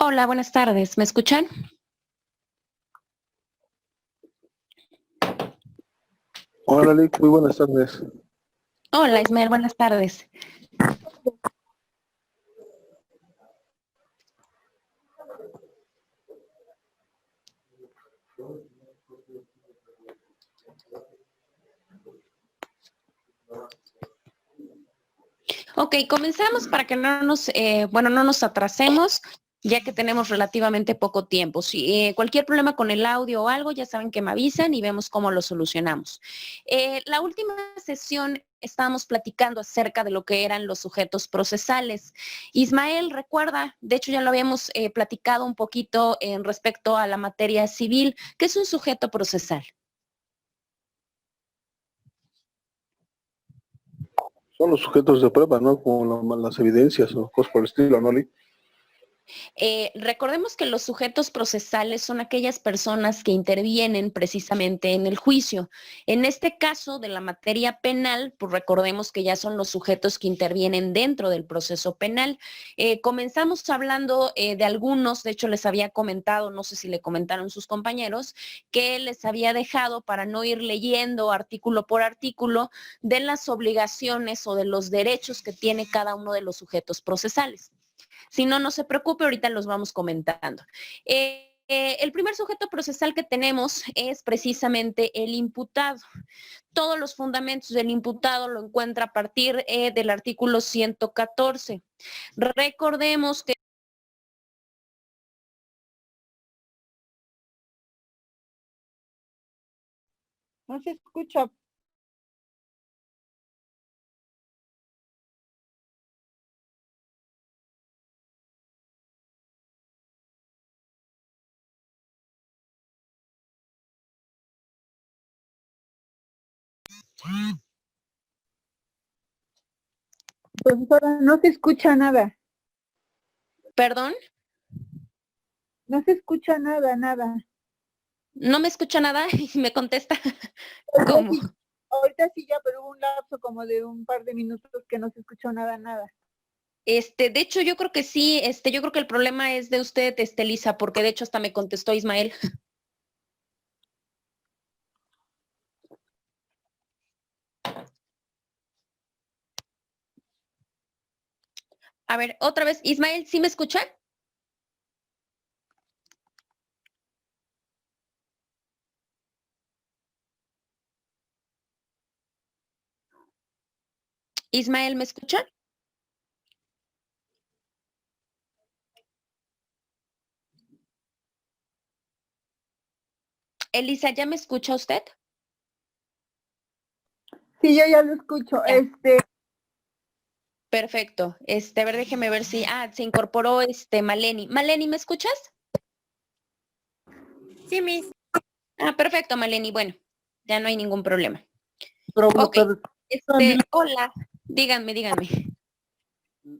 Hola, buenas tardes. ¿Me escuchan? Hola, Lick, muy buenas tardes. Hola, Ismael, buenas tardes. Ok, comenzamos para que no nos atrasemos, ya que tenemos relativamente poco tiempo. Si cualquier problema con el audio o algo, ya saben que me avisan y vemos cómo lo solucionamos. La última sesión estábamos platicando acerca de lo que eran los sujetos procesales. Ismael, recuerda, de hecho ya lo habíamos platicado un poquito en respecto a la materia civil. ¿Qué es un sujeto procesal? Son los sujetos de prueba, ¿no? Como las evidencias o cosas por el estilo, ¿no, Lick? Recordemos que los sujetos procesales son aquellas personas que intervienen precisamente en el juicio. En este caso de la materia penal, pues recordemos que ya son los sujetos que intervienen dentro del proceso penal. Comenzamos hablando de algunos, de hecho les había comentado, no sé si le comentaron sus compañeros, que les había dejado para no ir leyendo artículo por artículo de las obligaciones o de los derechos que tiene cada uno de los sujetos procesales. Si no, no se preocupe, ahorita los vamos comentando. El primer sujeto procesal que tenemos es precisamente el imputado. Todos los fundamentos del imputado lo encuentra a partir del artículo 114. Recordemos que No se escucha. Profesora, no se escucha nada. perdón, No se escucha nada, nada. no me escucha nada y me contesta. Ahorita ¿Cómo? sí, ahorita sí ya, pero hubo un lapso como de un par de minutos que no se escuchó nada, nada. De hecho, yo creo que sí, yo creo que el problema es de usted, Lisa, porque de hecho hasta me contestó Ismael. A ver, otra vez, Ismael, ¿sí me escucha? Ismael, ¿me escucha? Elisa, ¿ya me escucha usted? Sí, yo ya lo escucho. Ya. Perfecto. A ver, déjeme ver si, se incorporó Maleni. Maleni, ¿me escuchas? Sí, Miss. Perfecto, Maleni. Bueno, ya no hay ningún problema. Pero buenas Ok. tardes. Hola. Díganme.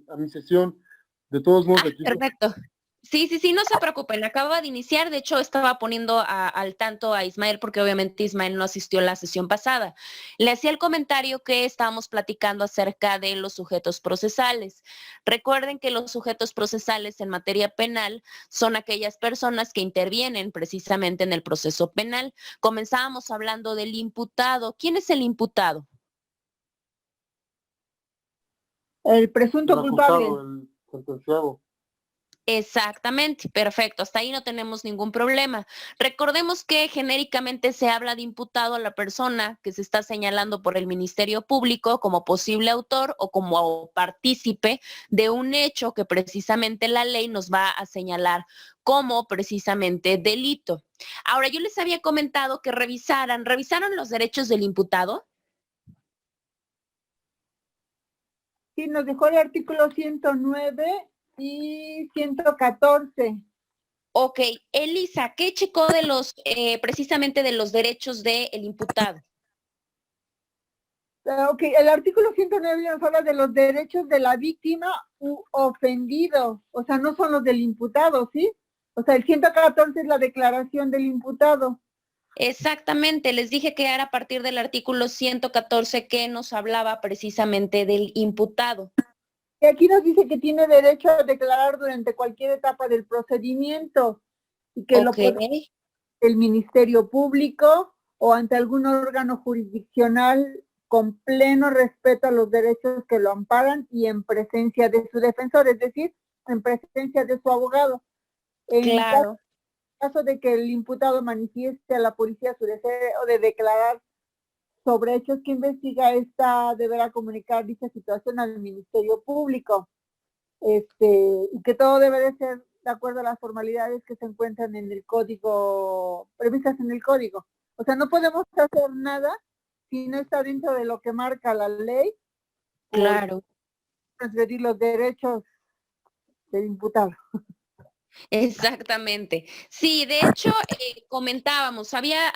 A mi sesión, de todos modos, aquí. Perfecto. Sí, no se preocupen, acaba de iniciar, de hecho estaba poniendo al tanto a Ismael porque obviamente Ismael no asistió a la sesión pasada. Le hacía el comentario que estábamos platicando acerca de los sujetos procesales. Recuerden que los sujetos procesales en materia penal son aquellas personas que intervienen precisamente en el proceso penal. Comenzábamos hablando del imputado. ¿Quién es el imputado? El presunto culpable. El sentenciado. Exactamente, perfecto. Hasta ahí no tenemos ningún problema. Recordemos que genéricamente se habla de imputado a la persona que se está señalando por el Ministerio Público como posible autor o como partícipe de un hecho que precisamente la ley nos va a señalar como precisamente delito. Ahora, yo les había comentado que ¿revisaron los derechos del imputado? Sí, nos dejó el artículo 109 y 114. Ok, Elisa, ¿qué checó de precisamente de los derechos del imputado? Ok, el artículo 109 nos habla de los derechos de la víctima u ofendido, o sea, no son los del imputado, ¿sí? O sea, el 114 es la declaración del imputado. Exactamente, les dije que era a partir del artículo 114 que nos hablaba precisamente del imputado. Y aquí nos dice que tiene derecho a declarar durante cualquier etapa del procedimiento y que lo puede el Ministerio Público o ante algún órgano jurisdiccional con pleno respeto a los derechos que lo amparan y en presencia de su defensor, es decir, en presencia de su abogado. En caso de que el imputado manifieste a la policía su deseo de declarar sobre hechos que investiga, esta deberá comunicar dicha situación al Ministerio Público, y que todo debe de ser de acuerdo a las formalidades que se encuentran en el código, previstas en el código. O sea, no podemos hacer nada si no está dentro de lo que marca la ley. Claro. Transgredir los derechos del imputado. Exactamente. Sí, de hecho, comentábamos, había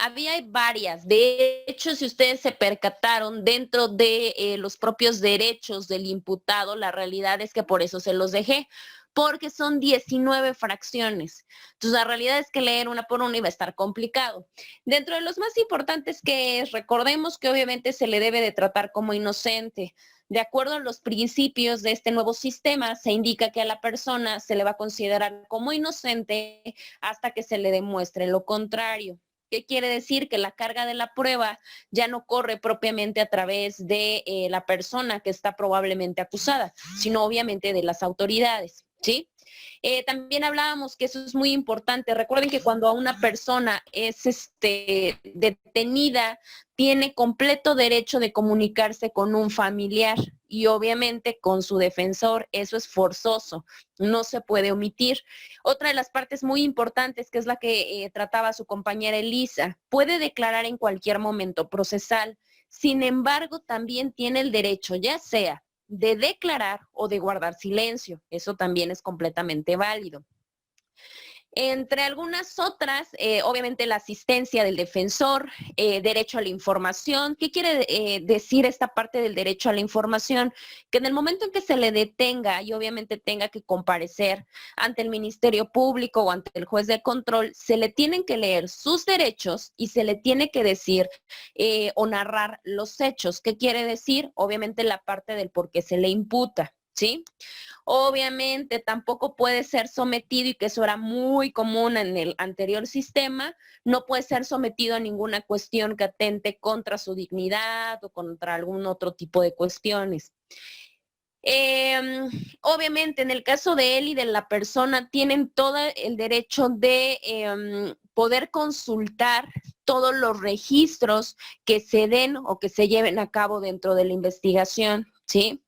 varias. De hecho, si ustedes se percataron dentro de los propios derechos del imputado, la realidad es que por eso se los dejé, porque son 19 fracciones. Entonces, la realidad es que leer una por una iba a estar complicado. Dentro de los más importantes que es, recordemos que obviamente se le debe de tratar como inocente. De acuerdo a los principios de este nuevo sistema, se indica que a la persona se le va a considerar como inocente hasta que se le demuestre lo contrario. ¿Qué quiere decir? Que la carga de la prueba ya no corre propiamente a través de la persona que está probablemente acusada, sino obviamente de las autoridades, ¿sí? También hablábamos que eso es muy importante. Recuerden que cuando a una persona es detenida, tiene completo derecho de comunicarse con un familiar y obviamente con su defensor. Eso es forzoso, no se puede omitir. Otra de las partes muy importantes, que es la que trataba su compañera Elisa, puede declarar en cualquier momento procesal. Sin embargo, también tiene el derecho, ya sea de declarar o de guardar silencio. Eso también es completamente válido. Entre algunas otras, obviamente la asistencia del defensor, derecho a la información. ¿Qué quiere decir esta parte del derecho a la información? Que en el momento en que se le detenga y obviamente tenga que comparecer ante el Ministerio Público o ante el juez de control, se le tienen que leer sus derechos y se le tiene que decir o narrar los hechos. ¿Qué quiere decir? Obviamente la parte del por qué se le imputa, ¿sí? Obviamente tampoco puede ser sometido, y que eso era muy común en el anterior sistema, no puede ser sometido a ninguna cuestión que atente contra su dignidad o contra algún otro tipo de cuestiones. Obviamente en el caso de él y de la persona tienen todo el derecho de poder consultar todos los registros que se den o que se lleven a cabo dentro de la investigación, ¿sí?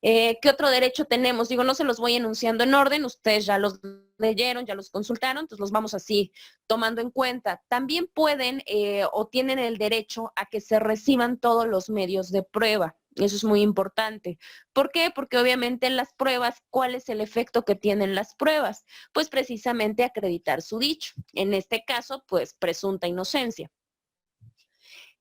¿Qué otro derecho tenemos? Digo, no se los voy enunciando en orden, ustedes ya los leyeron, ya los consultaron, entonces los vamos así tomando en cuenta. También pueden o tienen el derecho a que se reciban todos los medios de prueba. Eso es muy importante. ¿Por qué? Porque obviamente en las pruebas, ¿cuál es el efecto que tienen las pruebas? Pues precisamente acreditar su dicho. En este caso, pues presunta inocencia.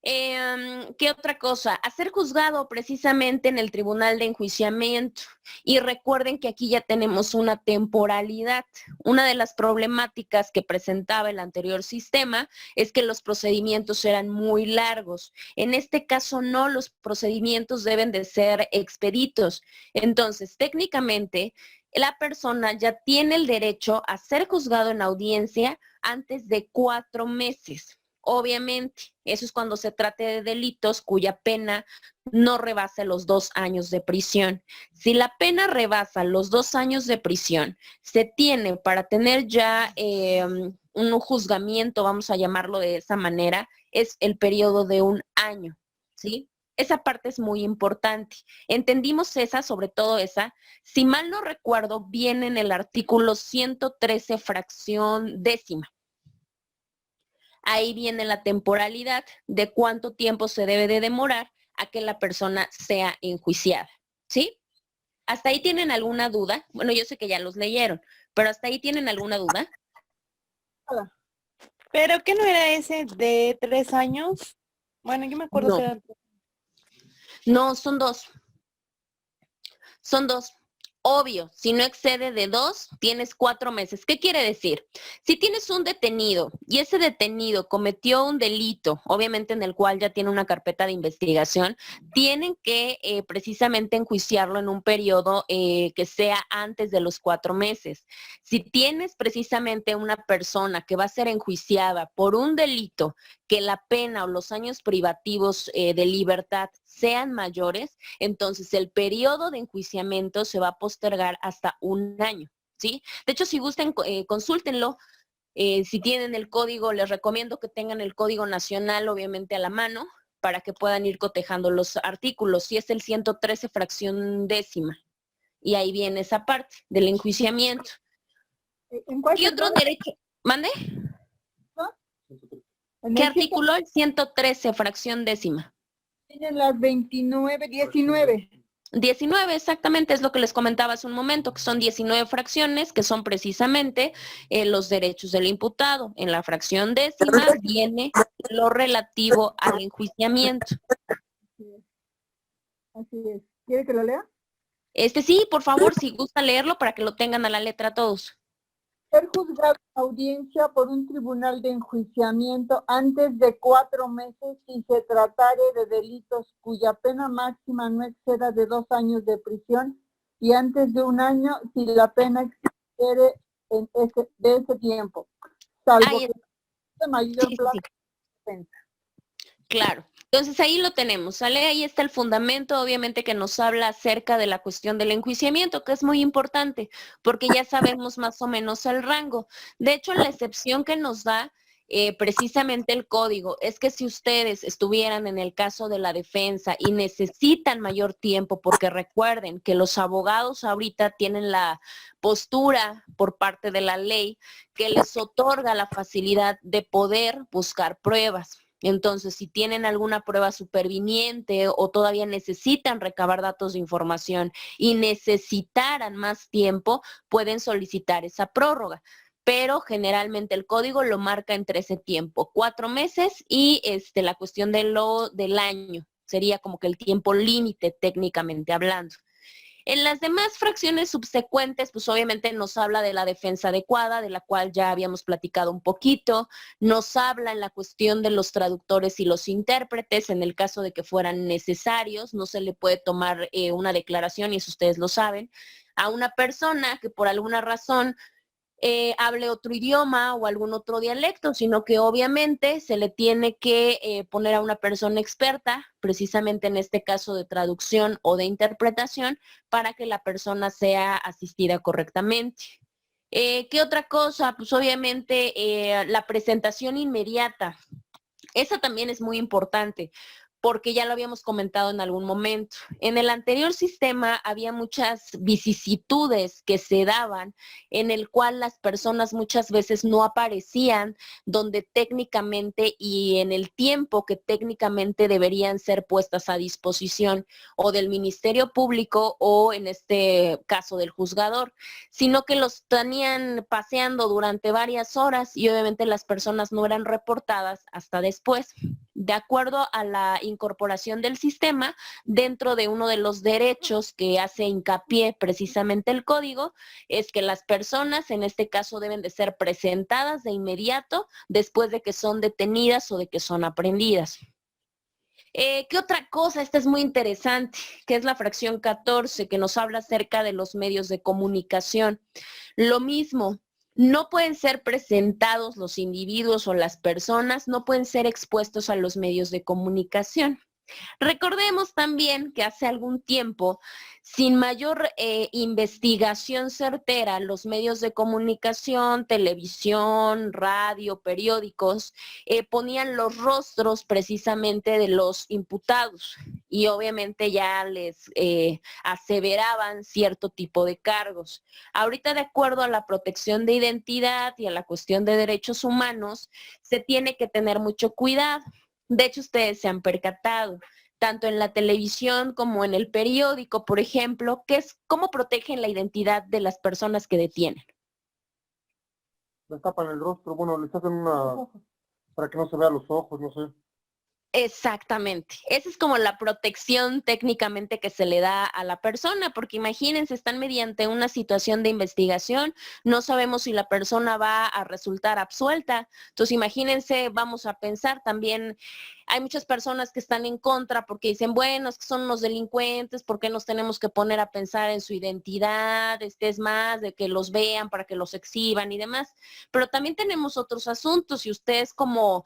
¿Qué otra cosa? A ser juzgado precisamente en el tribunal de enjuiciamiento. Y recuerden que aquí ya tenemos una temporalidad. Una de las problemáticas que presentaba el anterior sistema es que los procedimientos eran muy largos. En este caso no, los procedimientos deben de ser expeditos. Entonces, técnicamente, la persona ya tiene el derecho a ser juzgado en audiencia antes de 4 meses. Obviamente, eso es cuando se trate de delitos cuya pena no rebasa los 2 años de prisión. Si la pena rebasa los 2 años de prisión, se tiene para tener ya un juzgamiento, vamos a llamarlo de esa manera, es el periodo de 1 año, ¿sí? Esa parte es muy importante. Entendimos esa, sobre todo esa. Si mal no recuerdo, viene en el artículo 113, fracción décima. Ahí viene la temporalidad de cuánto tiempo se debe de demorar a que la persona sea enjuiciada, ¿sí? ¿Hasta ahí tienen alguna duda? Bueno, yo sé que ya los leyeron, pero ¿hasta ahí tienen alguna duda? ¿Pero qué no era ese de 3 años? Bueno, yo me acuerdo No. que era... No, son dos. Son dos. Obvio, si no excede de 2, tienes 4 meses. ¿Qué quiere decir? Si tienes un detenido y ese detenido cometió un delito, obviamente en el cual ya tiene una carpeta de investigación, tienen que precisamente enjuiciarlo en un periodo que sea antes de los 4 meses. Si tienes precisamente una persona que va a ser enjuiciada por un delito, que la pena o los años privativos de libertad sean mayores, entonces el periodo de enjuiciamiento se va a postergar hasta 1 año, ¿sí? De hecho, si gustan, consúltenlo. Si tienen el código, les recomiendo que tengan el código nacional, obviamente, a la mano, para que puedan ir cotejando los artículos. Si es el 113 fracción décima, y ahí viene esa parte del enjuiciamiento. ¿En cuál ¿Qué otro derecho? ¿Mande? ¿Qué artículo? El 113 fracción décima. Tienen las 29, 19. 19, exactamente, es lo que les comentaba hace un momento, que son 19 fracciones, que son precisamente los derechos del imputado. En la fracción décima viene lo relativo al enjuiciamiento. Así es. ¿Quiere que lo lea? Sí, por favor, si gusta leerlo para que lo tengan a la letra todos. Ser juzgado en audiencia por un tribunal de enjuiciamiento antes de 4 meses si se tratare de delitos cuya pena máxima no exceda de 2 años de prisión y antes de 1 año si la pena excede de ese tiempo, salvo que de mayor plazo de defensa. Claro. Entonces ahí lo tenemos, ¿sale? Ahí está el fundamento, obviamente, que nos habla acerca de la cuestión del enjuiciamiento, que es muy importante, porque ya sabemos más o menos el rango. De hecho, la excepción que nos da precisamente el código es que si ustedes estuvieran en el caso de la defensa y necesitan mayor tiempo, porque recuerden que los abogados ahorita tienen la postura por parte de la ley que les otorga la facilidad de poder buscar pruebas. Entonces, si tienen alguna prueba superviniente o todavía necesitan recabar datos de información y necesitaran más tiempo, pueden solicitar esa prórroga. Pero generalmente el código lo marca entre ese tiempo, 4 meses y la cuestión del año. Sería como que el tiempo límite técnicamente hablando. En las demás fracciones subsecuentes, pues obviamente nos habla de la defensa adecuada, de la cual ya habíamos platicado un poquito, nos habla en la cuestión de los traductores y los intérpretes, en el caso de que fueran necesarios, no se le puede tomar una declaración, y eso ustedes lo saben, a una persona que por alguna razón hable otro idioma o algún otro dialecto, sino que obviamente se le tiene que poner a una persona experta, precisamente en este caso de traducción o de interpretación, para que la persona sea asistida correctamente. ¿Qué otra cosa? Pues obviamente la presentación inmediata. Esa también es muy importante, porque ya lo habíamos comentado en algún momento. En el anterior sistema había muchas vicisitudes que se daban en el cual las personas muchas veces no aparecían donde técnicamente y en el tiempo que técnicamente deberían ser puestas a disposición o del Ministerio Público o en este caso del juzgador, sino que los tenían paseando durante varias horas y obviamente las personas no eran reportadas hasta después. De acuerdo a la incorporación del sistema, dentro de uno de los derechos que hace hincapié precisamente el código, es que las personas, en este caso, deben de ser presentadas de inmediato después de que son detenidas o de que son aprehendidas. ¿Qué otra cosa? Esta es muy interesante, que es la fracción 14, que nos habla acerca de los medios de comunicación. Lo mismo, no pueden ser presentados los individuos o las personas, no pueden ser expuestos a los medios de comunicación. Recordemos también que hace algún tiempo, sin mayor investigación certera, los medios de comunicación, televisión, radio, periódicos, ponían los rostros precisamente de los imputados y obviamente ya les aseveraban cierto tipo de cargos. Ahorita, de acuerdo a la protección de identidad y a la cuestión de derechos humanos, se tiene que tener mucho cuidado. De hecho, ustedes se han percatado, tanto en la televisión como en el periódico, por ejemplo, cómo protegen la identidad de las personas que detienen. Les tapan el rostro, bueno, les hacen una, para que no se vean los ojos, no sé. Exactamente. Esa es como la protección técnicamente que se le da a la persona, porque imagínense, están mediante una situación de investigación, no sabemos si la persona va a resultar absuelta. Entonces, imagínense, vamos a pensar también, hay muchas personas que están en contra porque dicen, bueno, es que son unos delincuentes, ¿por qué nos tenemos que poner a pensar en su identidad? Es más, de que los vean para que los exhiban y demás. Pero también tenemos otros asuntos y ustedes como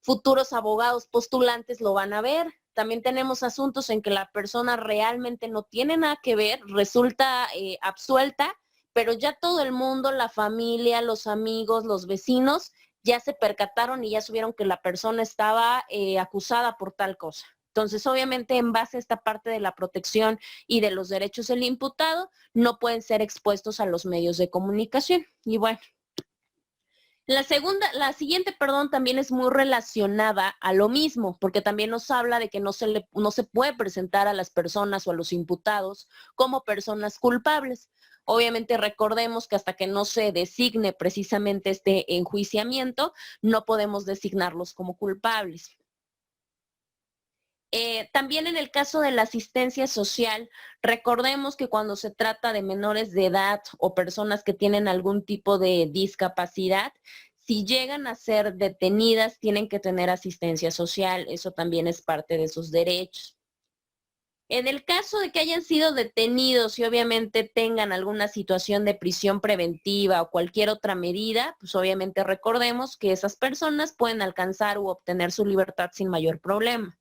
futuros abogados postulantes lo van a ver. También tenemos asuntos en que la persona realmente no tiene nada que ver, resulta absuelta, pero ya todo el mundo, la familia, los amigos, los vecinos, ya se percataron y ya supieron que la persona estaba acusada por tal cosa. Entonces, obviamente, en base a esta parte de la protección y de los derechos del imputado, no pueden ser expuestos a los medios de comunicación. Y bueno, la siguiente, perdón, también es muy relacionada a lo mismo, porque también nos habla de que no se puede presentar a las personas o a los imputados como personas culpables. Obviamente recordemos que hasta que no se designe precisamente este enjuiciamiento, no podemos designarlos como culpables. También en el caso de la asistencia social, recordemos que cuando se trata de menores de edad o personas que tienen algún tipo de discapacidad, si llegan a ser detenidas, tienen que tener asistencia social. Eso también es parte de sus derechos. En el caso de que hayan sido detenidos y obviamente tengan alguna situación de prisión preventiva o cualquier otra medida, pues obviamente recordemos que esas personas pueden alcanzar u obtener su libertad sin mayor problema.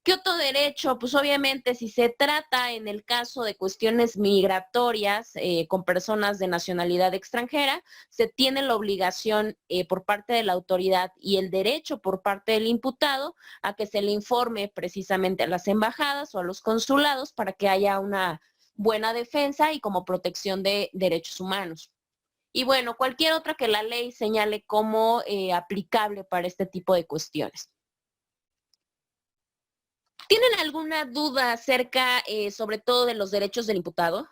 ¿Qué otro derecho? Pues obviamente si se trata en el caso de cuestiones migratorias con personas de nacionalidad extranjera, se tiene la obligación por parte de la autoridad y el derecho por parte del imputado a que se le informe precisamente a las embajadas o a los consulados para que haya una buena defensa y como protección de derechos humanos. Y bueno, cualquier otra que la ley señale como aplicable para este tipo de cuestiones. ¿Tienen alguna duda acerca, sobre todo, de los derechos del imputado?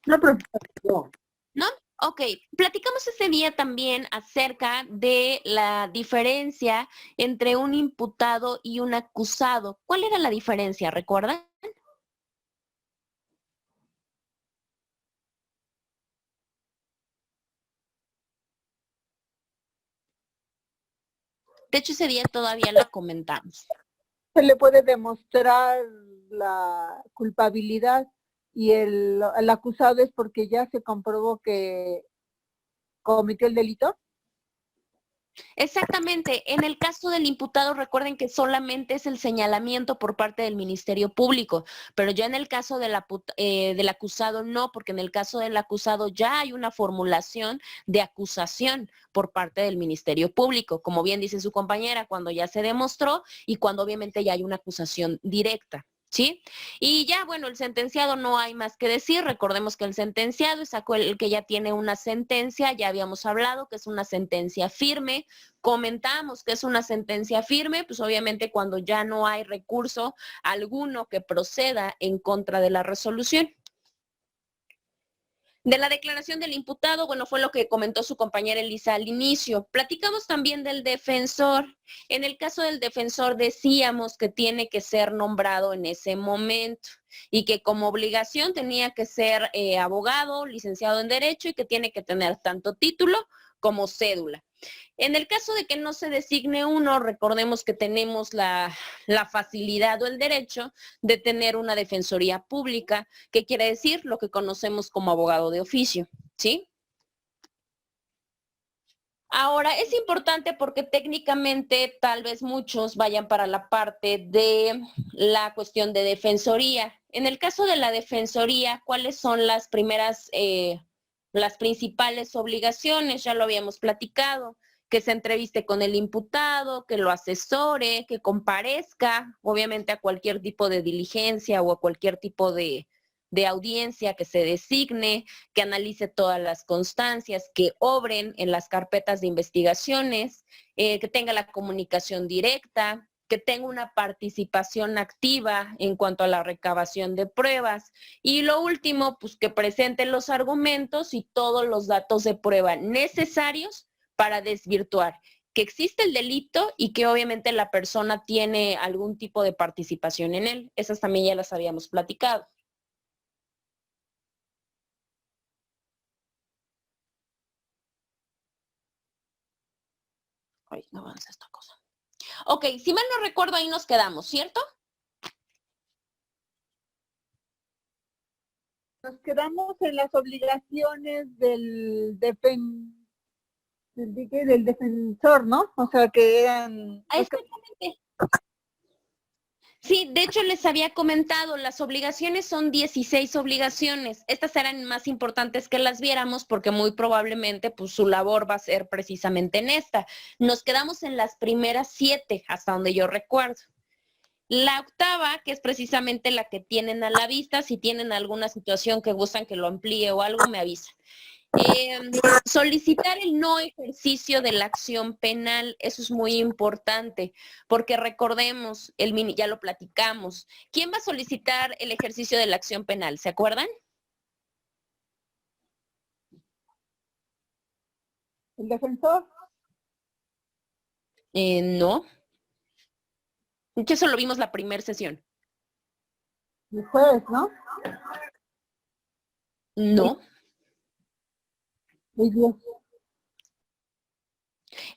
No, profesor. No. ¿No? Ok, platicamos ese día también acerca de la diferencia entre un imputado y un acusado. ¿Cuál era la diferencia? ¿Recuerdan? De hecho, ese día todavía la comentamos. Se le puede demostrar la culpabilidad y el acusado es porque ya se comprobó que cometió el delito. Exactamente. En el caso del imputado, recuerden que solamente es el señalamiento por parte del Ministerio Público, pero ya en el caso del acusado no, porque en el caso del acusado ya hay una formulación de acusación por parte del Ministerio Público, como bien dice su compañera, cuando ya se demostró y cuando obviamente ya hay una acusación directa. ¿Sí? Y ya, bueno, el sentenciado no hay más que decir. Recordemos que el sentenciado es el que ya tiene una sentencia, ya habíamos hablado que es una sentencia firme. Comentamos que es una sentencia firme, pues obviamente cuando ya no hay recurso alguno que proceda en contra de la resolución. De la declaración del imputado, bueno, fue lo que comentó su compañera Elisa al inicio. Platicamos también del defensor. En el caso del defensor decíamos que tiene que ser nombrado en ese momento y que como obligación tenía que ser abogado, licenciado en Derecho y que tiene que tener tanto título como cédula. En el caso de que no se designe uno, recordemos que tenemos la facilidad o el derecho de tener una defensoría pública, que quiere decir lo que conocemos como abogado de oficio, ¿sí? Ahora, es importante porque técnicamente tal vez muchos vayan para la parte de la cuestión de defensoría. En el caso de la defensoría, ¿cuáles son las las principales obligaciones? Ya lo habíamos platicado, que se entreviste con el imputado, que lo asesore, que comparezca, obviamente a cualquier tipo de diligencia o a cualquier tipo de audiencia que se designe, que analice todas las constancias, que obren en las carpetas de investigaciones, que tenga la comunicación directa, que tenga una participación activa en cuanto a la recabación de pruebas. Y lo último, pues que presente los argumentos y todos los datos de prueba necesarios para desvirtuar que existe el delito y que obviamente la persona tiene algún tipo de participación en él. Esas también ya las habíamos platicado. Ay, no avanza esta cosa. Ok, si mal no recuerdo, ahí nos quedamos, ¿cierto? Nos quedamos en las obligaciones del defensor, ¿no? O sea, que eran... Exactamente. Sí, de hecho les había comentado, las obligaciones son 16 obligaciones. Estas eran más importantes que las viéramos porque muy probablemente pues su labor va a ser precisamente en esta. Nos quedamos en las primeras 7, hasta donde yo recuerdo. La octava, que es precisamente la que tienen a la vista, si tienen alguna situación que gustan que lo amplíe o algo, me avisan. Solicitar el no ejercicio de la acción penal, eso es muy importante, porque recordemos, ya lo platicamos, ¿quién va a solicitar el ejercicio de la acción penal? ¿Se acuerdan? ¿El defensor? No. Que eso lo vimos la primera sesión. El juez, ¿no? No. El juez.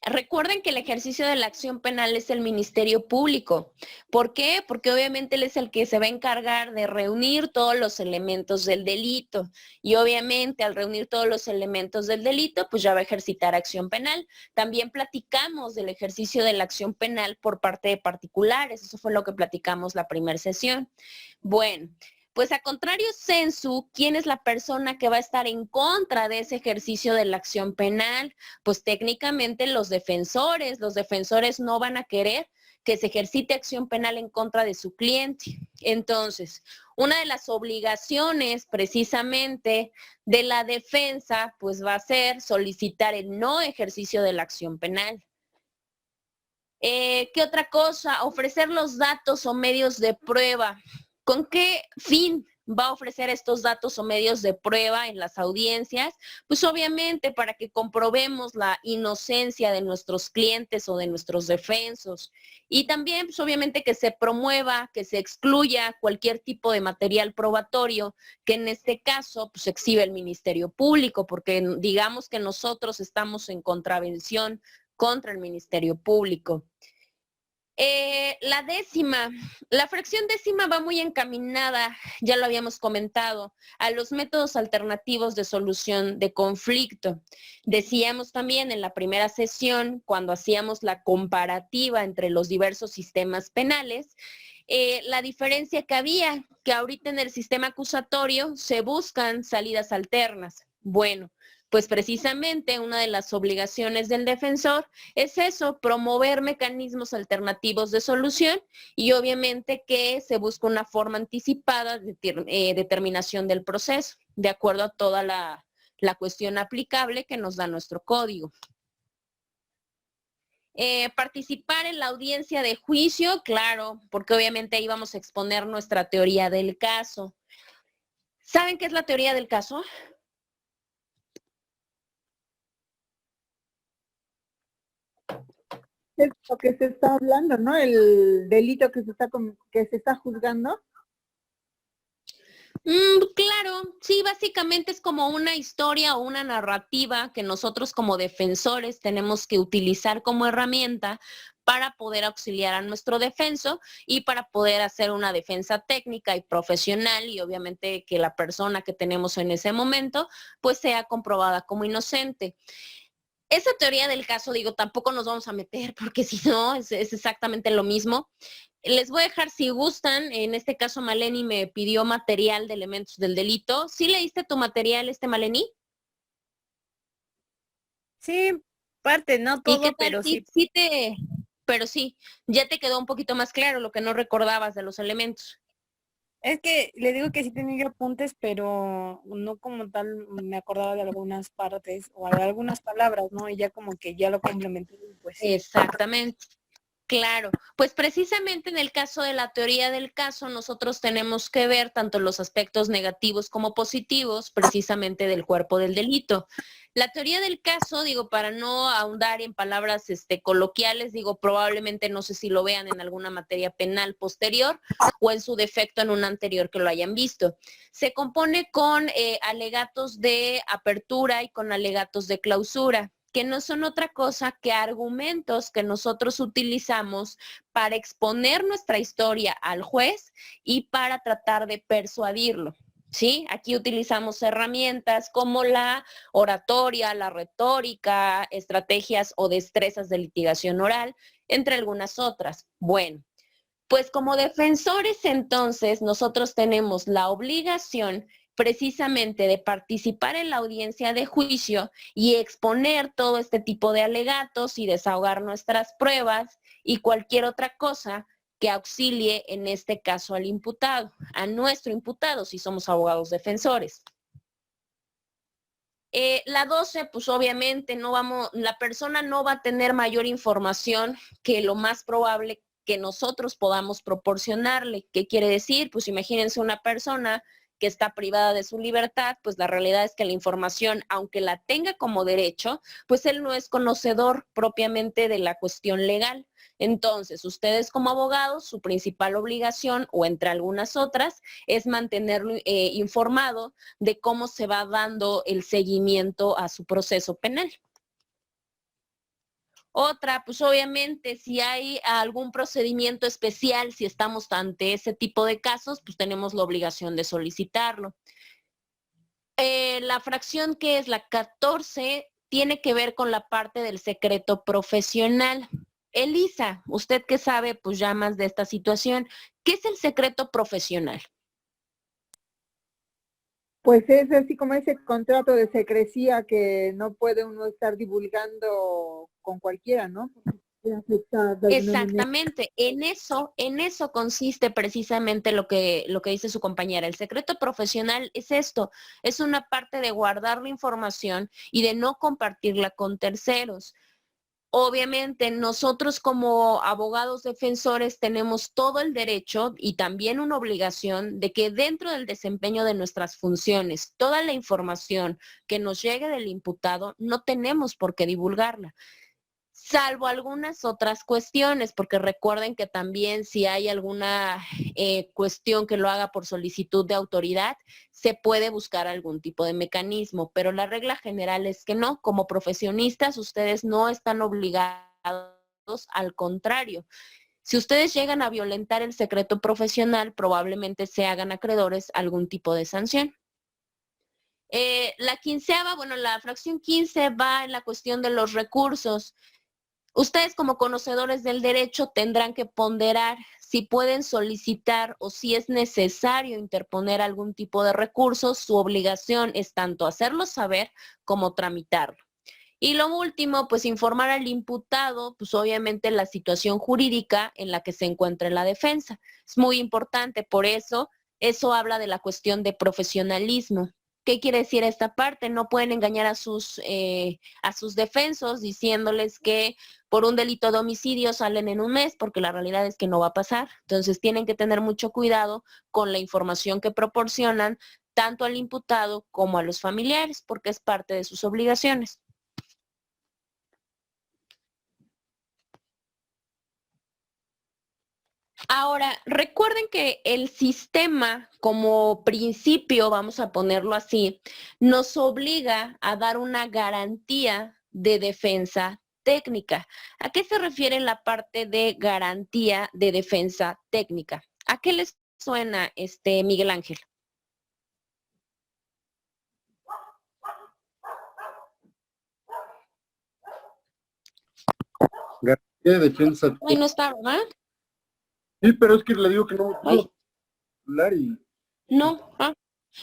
Recuerden que el ejercicio de la acción penal es el Ministerio Público. ¿Por qué? Porque obviamente él es el que se va a encargar de reunir todos los elementos del delito. Y obviamente al reunir todos los elementos del delito, pues ya va a ejercitar acción penal. También platicamos del ejercicio de la acción penal por parte de particulares. Eso fue lo que platicamos la primera sesión. Bueno. Pues a contrario sensu, ¿quién es la persona que va a estar en contra de ese ejercicio de la acción penal? Pues técnicamente los defensores no van a querer que se ejercite acción penal en contra de su cliente. Entonces, una de las obligaciones precisamente de la defensa, pues va a ser solicitar el no ejercicio de la acción penal. ¿Qué otra cosa? Ofrecer los datos o medios de prueba. ¿Con qué fin va a ofrecer estos datos o medios de prueba en las audiencias? Pues obviamente para que comprobemos la inocencia de nuestros clientes o de nuestros defensos. Y también, pues obviamente que se promueva, que se excluya cualquier tipo de material probatorio que en este caso pues exhibe el Ministerio Público, porque digamos que nosotros estamos en contravención contra el Ministerio Público. La décima, la fracción décima va muy encaminada, ya lo habíamos comentado, a los métodos alternativos de solución de conflicto. Decíamos también en la primera sesión, cuando hacíamos la comparativa entre los diversos sistemas penales, la diferencia que había, que ahorita en el sistema acusatorio se buscan salidas alternas. Bueno, pues precisamente una de las obligaciones del defensor es eso, promover mecanismos alternativos de solución y obviamente que se busca una forma anticipada de determinación del proceso, de acuerdo a toda la cuestión aplicable que nos da nuestro código. Participar en la audiencia de juicio, claro, porque obviamente ahí vamos a exponer nuestra teoría del caso. ¿Saben qué es la teoría del caso? Es lo que se está hablando, ¿no? El delito que se está juzgando. Claro, sí, básicamente es como una historia o una narrativa que nosotros como defensores tenemos que utilizar como herramienta para poder auxiliar a nuestro defenso y para poder hacer una defensa técnica y profesional y obviamente que la persona que tenemos en ese momento pues sea comprobada como inocente. Esa teoría del caso, digo, tampoco nos vamos a meter porque si no es exactamente lo mismo. Les voy a dejar, si gustan, en este caso Maleni me pidió material de elementos del delito. ¿Sí leíste tu material, Maleni? Sí, parte, no ¿Y qué todo, tal? pero sí. Pero sí, ya te quedó un poquito más claro lo que no recordabas de los elementos. Es que le digo que sí tenía apuntes, pero no como tal me acordaba de algunas partes o de algunas palabras, ¿no? Y ya como que ya lo complementé, pues sí. Exactamente. Claro, pues precisamente en el caso de la teoría del caso, nosotros tenemos que ver tanto los aspectos negativos como positivos precisamente del cuerpo del delito. La teoría del caso, digo, para no ahondar en palabras coloquiales, digo, probablemente no sé si lo vean en alguna materia penal posterior o en su defecto en una anterior que lo hayan visto. Se compone con alegatos de apertura y con alegatos de clausura, que no son otra cosa que argumentos que nosotros utilizamos para exponer nuestra historia al juez y para tratar de persuadirlo. ¿Sí? Aquí utilizamos herramientas como la oratoria, la retórica, estrategias o destrezas de litigación oral, entre algunas otras. Bueno, pues como defensores entonces nosotros tenemos la obligación precisamente de participar en la audiencia de juicio y exponer todo este tipo de alegatos y desahogar nuestras pruebas y cualquier otra cosa que auxilie en este caso al imputado, a nuestro imputado si somos abogados defensores. La 12, pues obviamente la persona no va a tener mayor información que lo más probable que nosotros podamos proporcionarle. ¿Qué quiere decir? Pues imagínense una persona que está privada de su libertad, pues la realidad es que la información, aunque la tenga como derecho, pues él no es conocedor propiamente de la cuestión legal. Entonces, ustedes como abogados, su principal obligación, o entre algunas otras, es mantenerlo informado de cómo se va dando el seguimiento a su proceso penal. Otra, pues obviamente si hay algún procedimiento especial, si estamos ante ese tipo de casos, pues tenemos la obligación de solicitarlo. La fracción que es la 14 tiene que ver con la parte del secreto profesional. Elisa, usted que sabe pues ya más de esta situación, ¿qué es el secreto profesional? Pues es así como ese contrato de secrecía que no puede uno estar divulgando con cualquiera, ¿no? Exactamente, en eso consiste precisamente lo que dice su compañera. El secreto profesional es esto, es una parte de guardar la información y de no compartirla con terceros. Obviamente, nosotros como abogados defensores tenemos todo el derecho y también una obligación de que dentro del desempeño de nuestras funciones, toda la información que nos llegue del imputado, no tenemos por qué divulgarla, salvo algunas otras cuestiones, porque recuerden que también si hay alguna cuestión que lo haga por solicitud de autoridad, se puede buscar algún tipo de mecanismo, pero la regla general es que no, como profesionistas ustedes no están obligados, al contrario. Si ustedes llegan a violentar el secreto profesional, probablemente se hagan acreedores a algún tipo de sanción. La 15ª, bueno, la fracción 15 va en la cuestión de los recursos. Ustedes como conocedores del derecho tendrán que ponderar si pueden solicitar o si es necesario interponer algún tipo de recursos. Su obligación es tanto hacerlo saber como tramitarlo. Y lo último, pues informar al imputado, pues obviamente la situación jurídica en la que se encuentra la defensa. Es muy importante, por eso habla de la cuestión de profesionalismo. ¿Qué quiere decir esta parte? No pueden engañar a sus defensos diciéndoles que por un delito de homicidio salen en un mes, porque la realidad es que no va a pasar. Entonces tienen que tener mucho cuidado con la información que proporcionan tanto al imputado como a los familiares, porque es parte de sus obligaciones. Ahora, recuerden que el sistema como principio, vamos a ponerlo así, nos obliga a dar una garantía de defensa técnica. ¿A qué se refiere la parte de garantía de defensa técnica? ¿A qué les suena, Miguel Ángel? Garantía de defensa técnica. Ay, no está, ¿verdad? Sí, pero es que le digo que no Ay. puedo hablar y... No,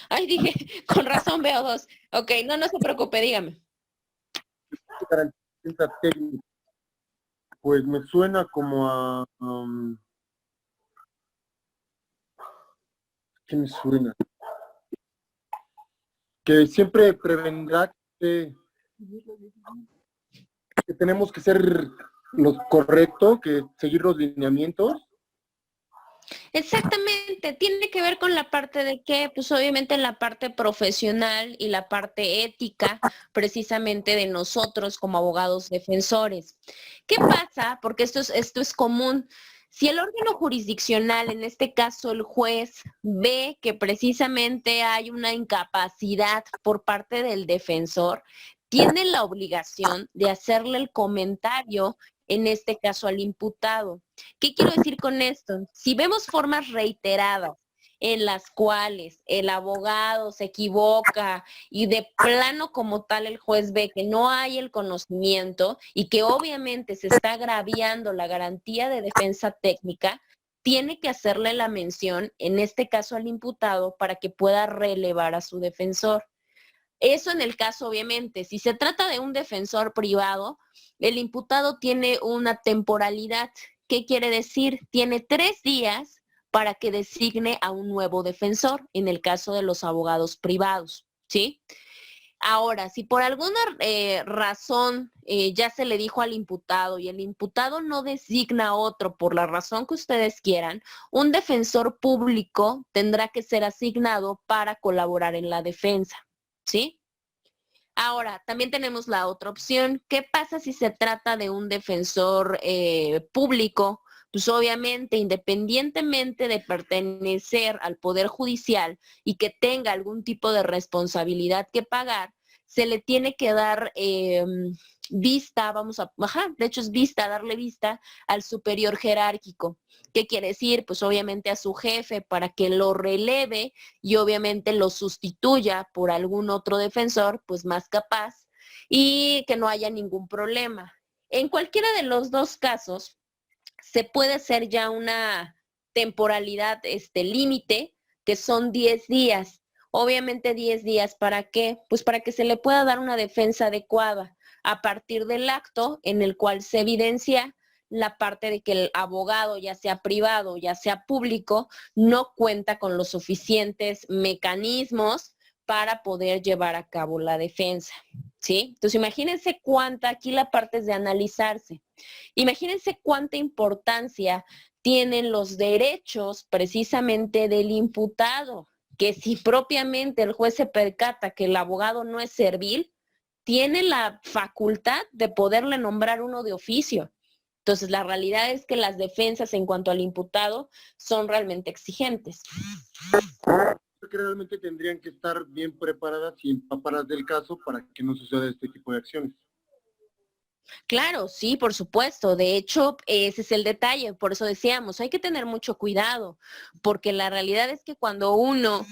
ay, dije, con razón veo dos. Ok, no se preocupe, dígame. Garantía de defensa técnica. Pues me suena como a... ¿qué me suena? Que siempre prevendrá que tenemos que ser lo correcto, que seguir los lineamientos. Exactamente, tiene que ver con la parte de que, pues obviamente la parte profesional y la parte ética, precisamente de nosotros como abogados defensores. ¿Qué pasa? Porque esto es común. Si el órgano jurisdiccional, en este caso el juez, ve que precisamente hay una incapacidad por parte del defensor, tiene la obligación de hacerle el comentario, en este caso al imputado. ¿Qué quiero decir con esto? Si vemos formas reiteradas en las cuales el abogado se equivoca y de plano como tal el juez ve que no hay el conocimiento y que obviamente se está agraviando la garantía de defensa técnica, tiene que hacerle la mención, en este caso al imputado, para que pueda relevar a su defensor. Eso en el caso, obviamente, si se trata de un defensor privado, el imputado tiene una temporalidad. ¿Qué quiere decir? Tiene 3 días para que designe a un nuevo defensor, en el caso de los abogados privados, ¿sí? Ahora, si por alguna razón ya se le dijo al imputado y el imputado no designa a otro por la razón que ustedes quieran, un defensor público tendrá que ser asignado para colaborar en la defensa, ¿sí? Ahora, también tenemos la otra opción. ¿Qué pasa si se trata de un defensor público? Pues obviamente, independientemente de pertenecer al Poder Judicial y que tenga algún tipo de responsabilidad que pagar, se le tiene que dar vista, de hecho es vista, darle vista al superior jerárquico. ¿Qué quiere decir? Pues obviamente a su jefe para que lo releve y obviamente lo sustituya por algún otro defensor, pues más capaz, y que no haya ningún problema. En cualquiera de los dos casos, se puede hacer ya una temporalidad límite, que son 10 días. Obviamente 10 días, ¿para qué? Pues para que se le pueda dar una defensa adecuada a partir del acto en el cual se evidencia la parte de que el abogado, ya sea privado, ya sea público, no cuenta con los suficientes mecanismos para poder llevar a cabo la defensa, ¿sí? Entonces imagínense cuánta, aquí la parte es de analizarse, imagínense cuánta importancia tienen los derechos precisamente del imputado, que si propiamente el juez se percata que el abogado no es servil, tiene la facultad de poderle nombrar uno de oficio. Entonces, la realidad es que las defensas en cuanto al imputado son realmente exigentes. Que realmente tendrían que estar bien preparadas y empapadas del caso para que no suceda este tipo de acciones. Claro, sí, por supuesto. De hecho, ese es el detalle. Por eso decíamos, hay que tener mucho cuidado, porque la realidad es que cuando uno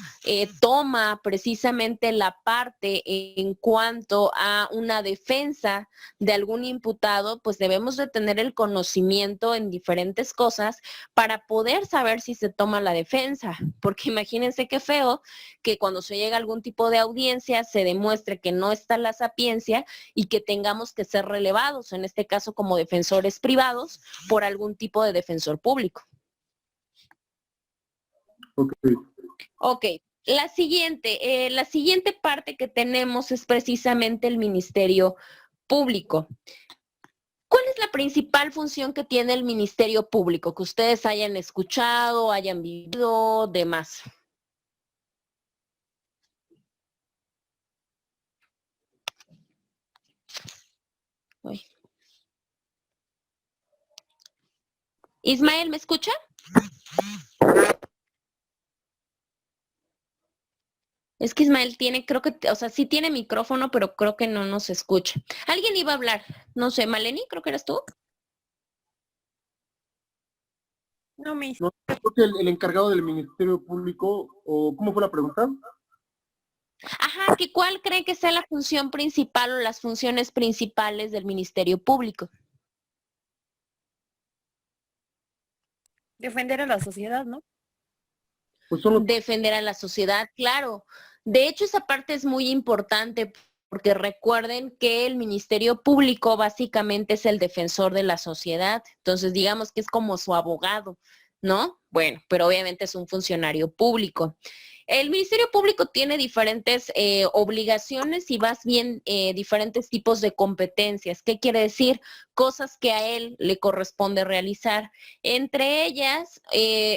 toma precisamente la parte en cuanto a una defensa de algún imputado, pues debemos de tener el conocimiento en diferentes cosas para poder saber si se toma la defensa. Porque imagínense qué feo que cuando se llega a algún tipo de audiencia se demuestre que no está la sapiencia y que tengamos que ser relevados, en este caso como defensores privados, por algún tipo de defensor público. Ok, la siguiente parte que tenemos es precisamente el Ministerio Público. ¿Cuál es la principal función que tiene el Ministerio Público? Que ustedes hayan escuchado, hayan vivido, demás. Uy. Ismael, ¿me escucha? Es que Ismael tiene, creo que, o sea, sí tiene micrófono, pero creo que no nos escucha. Alguien iba a hablar, no sé, Maleni, creo que eras tú. No, No, creo que el encargado del Ministerio Público, o ¿cómo fue la pregunta? Ajá, que cuál cree que sea la función principal o las funciones principales del Ministerio Público. defender a la sociedad, ¿no? Pues son los... Defender a la sociedad, claro. De hecho, esa parte es muy importante porque recuerden que el Ministerio Público básicamente es el defensor de la sociedad. Entonces, digamos que es como su abogado. ¿no? Bueno, pero obviamente es un funcionario público. El Ministerio Público tiene diferentes obligaciones y más bien diferentes tipos de competencias. ¿Qué quiere decir? Cosas que a él le corresponde realizar. Entre ellas,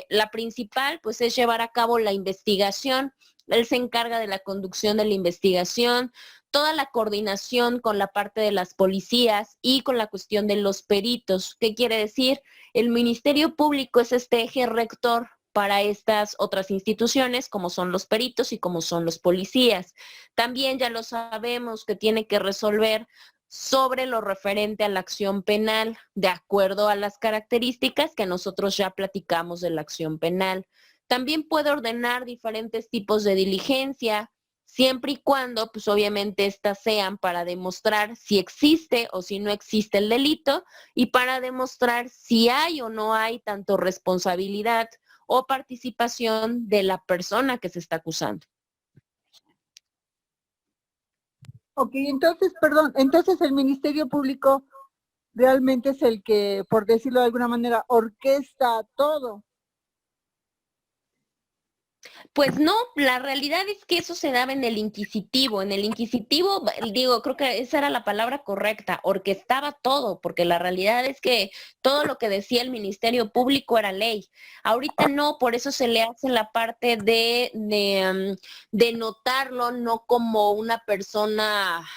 la principal, pues, es llevar a cabo la investigación. Él se encarga de la conducción de la investigación, toda la coordinación con la parte de las policías y con la cuestión de los peritos. ¿Qué quiere decir? El Ministerio Público es este eje rector para estas otras instituciones, como son los peritos y como son los policías. También ya lo sabemos que tiene que resolver sobre lo referente a la acción penal, de acuerdo a las características que nosotros ya platicamos de la acción penal. También puede ordenar diferentes tipos de diligencia, siempre y cuando, pues obviamente, estas sean para demostrar si existe o si no existe el delito y para demostrar si hay o no hay tanto responsabilidad o participación de la persona que se está acusando. Ok, entonces, perdón, entonces el Ministerio Público realmente es el que, por decirlo de alguna manera, orquesta todo. Pues no, la realidad es que eso se daba en el inquisitivo. En el inquisitivo, digo, creo que esa era la palabra correcta, orquestaba todo, porque la realidad es que todo lo que decía el Ministerio Público era ley. Ahorita no, por eso se le hace la parte de notarlo no como una persona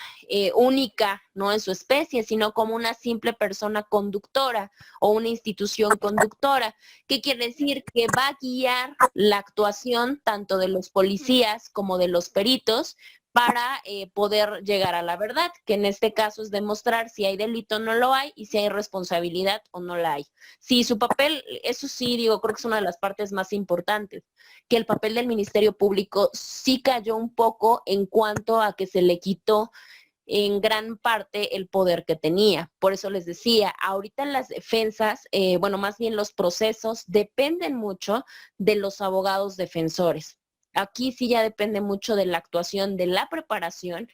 única, ¿no? En su especie, sino como una simple persona conductora o una institución conductora. ¿Qué quiere decir? Que va a guiar la actuación tanto de los policías como de los peritos para poder llegar a la verdad, que en este caso es demostrar si hay delito o no lo hay y si hay responsabilidad o no la hay. Sí, su papel, eso sí, digo, creo que es una de las partes más importantes, que el papel del Ministerio Público sí cayó un poco en cuanto a que se le quitó en gran parte el poder que tenía. Por eso les decía, ahorita en las defensas, bueno, más bien los procesos dependen mucho de los abogados defensores. Aquí sí ya depende mucho de la actuación, de la preparación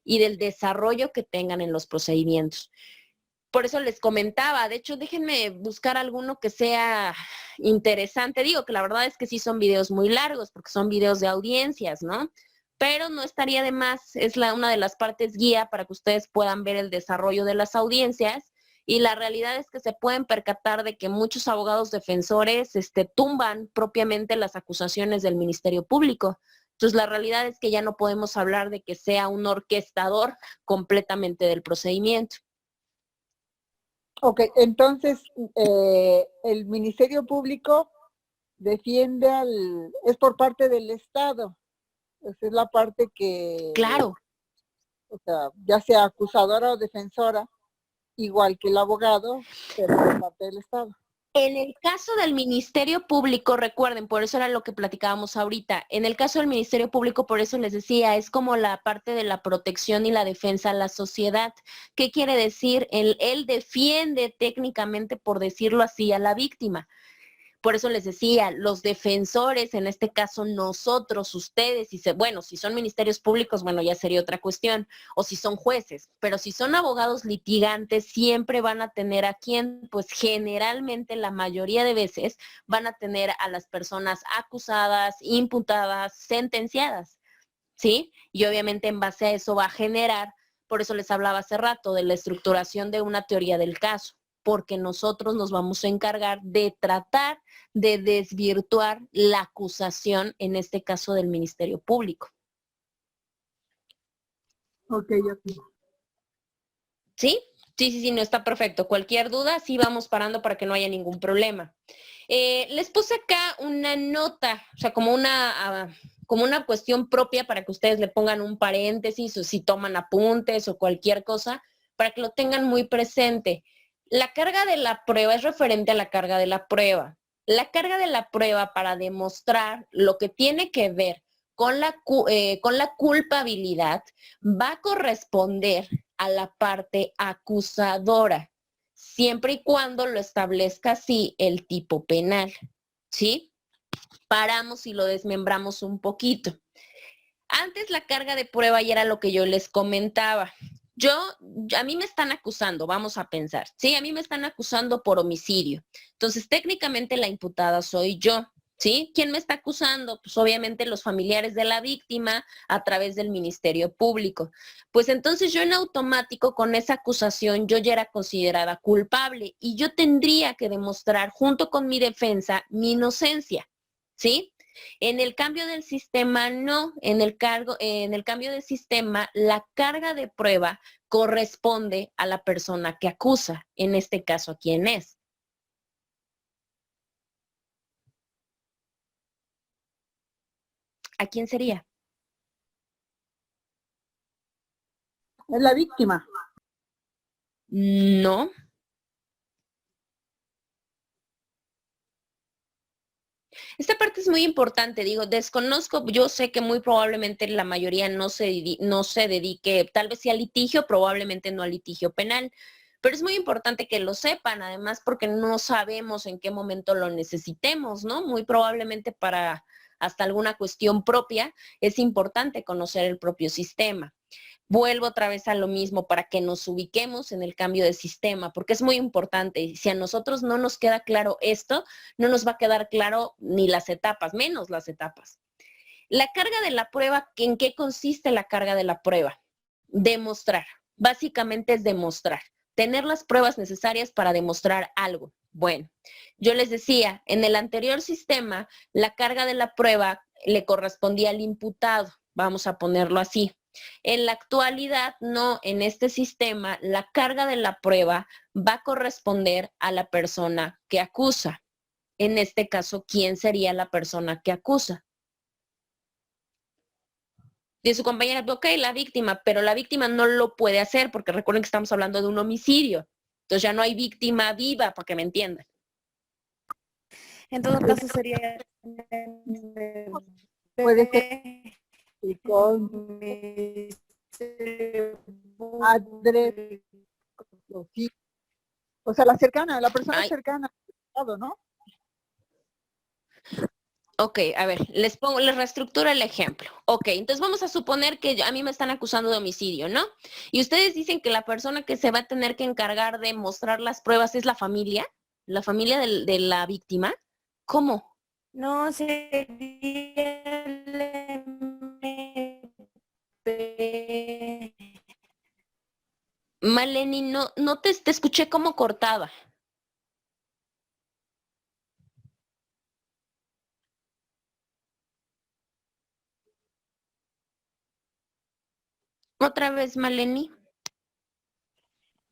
y del desarrollo que tengan en los procedimientos. Por eso les comentaba, de hecho, déjenme buscar alguno que sea interesante. Digo que la verdad es que sí son videos muy largos, porque son videos de audiencias, ¿no? Pero no estaría de más, es una de las partes guía para que ustedes puedan ver el desarrollo de las audiencias y la realidad es que se pueden percatar de que muchos abogados defensores tumban propiamente las acusaciones del Ministerio Público. Entonces la realidad es que ya no podemos hablar de que sea un orquestador completamente del procedimiento. Ok, entonces el Ministerio Público defiende es por parte del Estado. Esa es la parte que, Claro. o sea, ya sea acusadora o defensora, igual que el abogado, pero por parte del Estado. En el caso del Ministerio Público, recuerden, por eso era lo que platicábamos ahorita, en el caso del Ministerio Público, por eso les decía, es como la parte de la protección y la defensa a la sociedad. ¿Qué quiere decir? Él defiende técnicamente, por decirlo así, a la víctima. Por eso les decía, los defensores, en este caso nosotros, ustedes, bueno, si son ministerios públicos, bueno, ya sería otra cuestión, o si son jueces, pero si son abogados litigantes, siempre van a tener a quien, pues generalmente la mayoría de veces van a tener a las personas acusadas, imputadas, sentenciadas, ¿sí? Y obviamente en base a eso va a generar, por eso les hablaba hace rato, de la estructuración de una teoría del caso, porque nosotros nos vamos a encargar de tratar de desvirtuar la acusación, en este caso del Ministerio Público. Ok, ok. ¿Sí? Sí, no está perfecto. Cualquier duda, sí vamos parando para que no haya ningún problema. Les puse acá una nota, o sea, como una cuestión propia para que ustedes le pongan un paréntesis o si toman apuntes o cualquier cosa, para que lo tengan muy presente. La carga de la prueba es referente a la carga de la prueba. La carga de la prueba para demostrar lo que tiene que ver con la culpabilidad va a corresponder a la parte acusadora, siempre y cuando lo establezca así el tipo penal, ¿sí? Paramos y lo desmembramos un poquito. Antes la carga de prueba ya era lo que yo les comentaba. a mí me están acusando, vamos a pensar, ¿sí? A mí me están acusando por homicidio. Entonces, técnicamente la imputada soy yo, ¿sí? ¿Quién me está acusando? Pues obviamente los familiares de la víctima a través del Ministerio Público. Pues entonces yo en automático con esa acusación yo ya era considerada culpable y yo tendría que demostrar junto con mi defensa mi inocencia, ¿sí? En el cambio del sistema, no. En el cambio del sistema, la carga de prueba corresponde a la persona que acusa. En este caso, ¿quién es? ¿A quién sería? Es la víctima. No. Esta parte es muy importante, digo, desconozco, yo sé que muy probablemente la mayoría no se dedique, tal vez sí a litigio, probablemente no a litigio penal, pero es muy importante que lo sepan, además porque no sabemos en qué momento lo necesitemos, ¿no? Muy probablemente para hasta alguna cuestión propia es importante conocer el propio sistema. Vuelvo otra vez a lo mismo para que nos ubiquemos en el cambio de sistema, porque es muy importante. Si a nosotros no nos queda claro esto, no nos va a quedar claro ni las etapas, menos las etapas. La carga de la prueba, ¿en qué consiste la carga de la prueba? Demostrar. Básicamente es demostrar. Tener las pruebas necesarias para demostrar algo. Bueno, yo les decía, en el anterior sistema, la carga de la prueba le correspondía al imputado, vamos a ponerlo así. En la actualidad, no, en este sistema, la carga de la prueba va a corresponder a la persona que acusa. En este caso, ¿quién sería la persona que acusa? De su compañera, ok, la víctima, pero la víctima no lo puede hacer porque recuerden que estamos hablando de un homicidio. Entonces ya no hay víctima viva, para que me entiendan. En todo caso sería Puede ser con madre, sí. O sea, la cercana, la persona Ay, cercana, ¿no? ok, a ver, les reestructuro el ejemplo. Ok, entonces vamos a suponer que a mí me están acusando de homicidio, ¿no? Y ustedes dicen que la persona que se va a tener que encargar de mostrar las pruebas es la familia de la víctima. ¿Cómo? no sería el MP. Maleni, no te escuché como cortada. Otra vez, Maleni.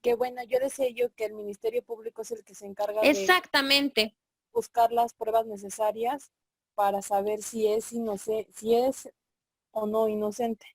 Que bueno, yo decía yo que el Ministerio Público es el que se encarga de Exactamente. buscar las pruebas necesarias para saber si es si es o no inocente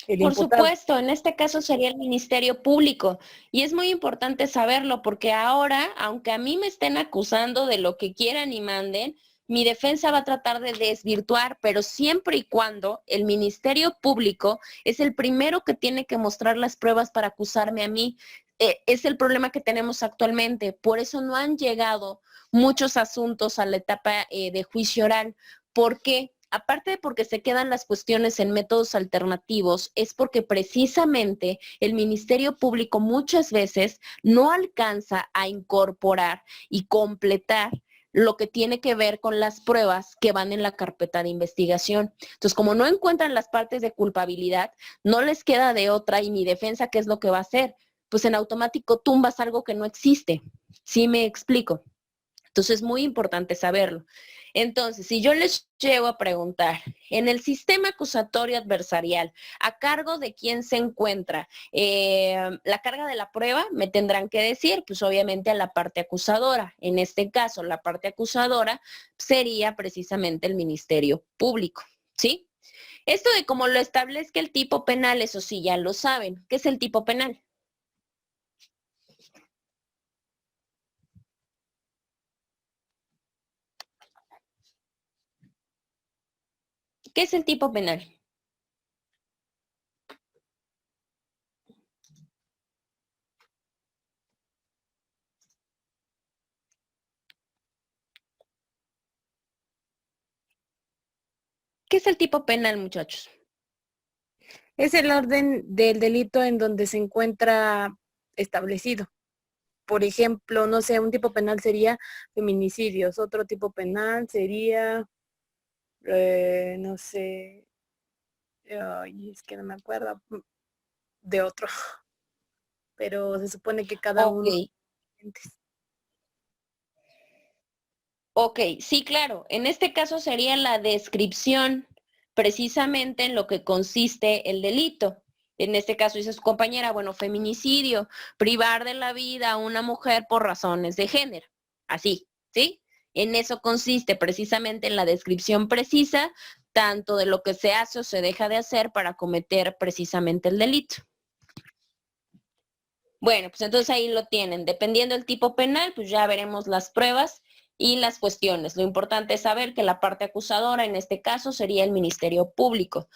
el Por imputado. supuesto, en este caso sería el Ministerio Público y es muy importante saberlo porque ahora, aunque a mí me estén acusando de lo que quieran y manden, mi defensa va a tratar de desvirtuar, pero siempre y cuando el Ministerio Público es el primero que tiene que mostrar las pruebas para acusarme a mí. Es el problema que tenemos actualmente. Por eso no han llegado muchos asuntos a la etapa de juicio oral. ¿Por qué? Aparte de porque se quedan las cuestiones en métodos alternativos, es porque precisamente el Ministerio Público muchas veces no alcanza a incorporar y completar lo que tiene que ver con las pruebas que van en la carpeta de investigación. Entonces, como no encuentran las partes de culpabilidad, no les queda de otra y mi defensa, ¿qué es lo que va a hacer? Pues en automático tumbas algo que no existe. ¿Sí me explico? Entonces es muy importante saberlo. Entonces, si yo les llevo a preguntar, en el sistema acusatorio adversarial, ¿a cargo de quién se encuentra la carga de la prueba? Me tendrán que decir, pues obviamente a la parte acusadora. En este caso, la parte acusadora sería precisamente el Ministerio Público, ¿sí? Esto de cómo lo establezca el tipo penal, eso sí, ya lo saben. ¿Qué es el tipo penal? ¿Qué es el tipo penal? ¿Qué es el tipo penal, muchachos? Es el orden del delito en donde se encuentra establecido. Por ejemplo, no sé, un tipo penal sería feminicidios, otro tipo penal sería, no sé, ay, es que no me acuerdo de otro, pero se supone que cada Ok, uno es diferente. ok, sí, claro. En este caso sería la descripción precisamente en lo que consiste el delito. En este caso dice su compañera, bueno, feminicidio, privar de la vida a una mujer por razones de género. Así, ¿sí? En eso consiste precisamente en la descripción precisa, tanto de lo que se hace o se deja de hacer para cometer precisamente el delito. Bueno, pues entonces ahí lo tienen. Dependiendo del tipo penal, pues ya veremos las pruebas y las cuestiones. Lo importante es saber que la parte acusadora en este caso sería el Ministerio Público.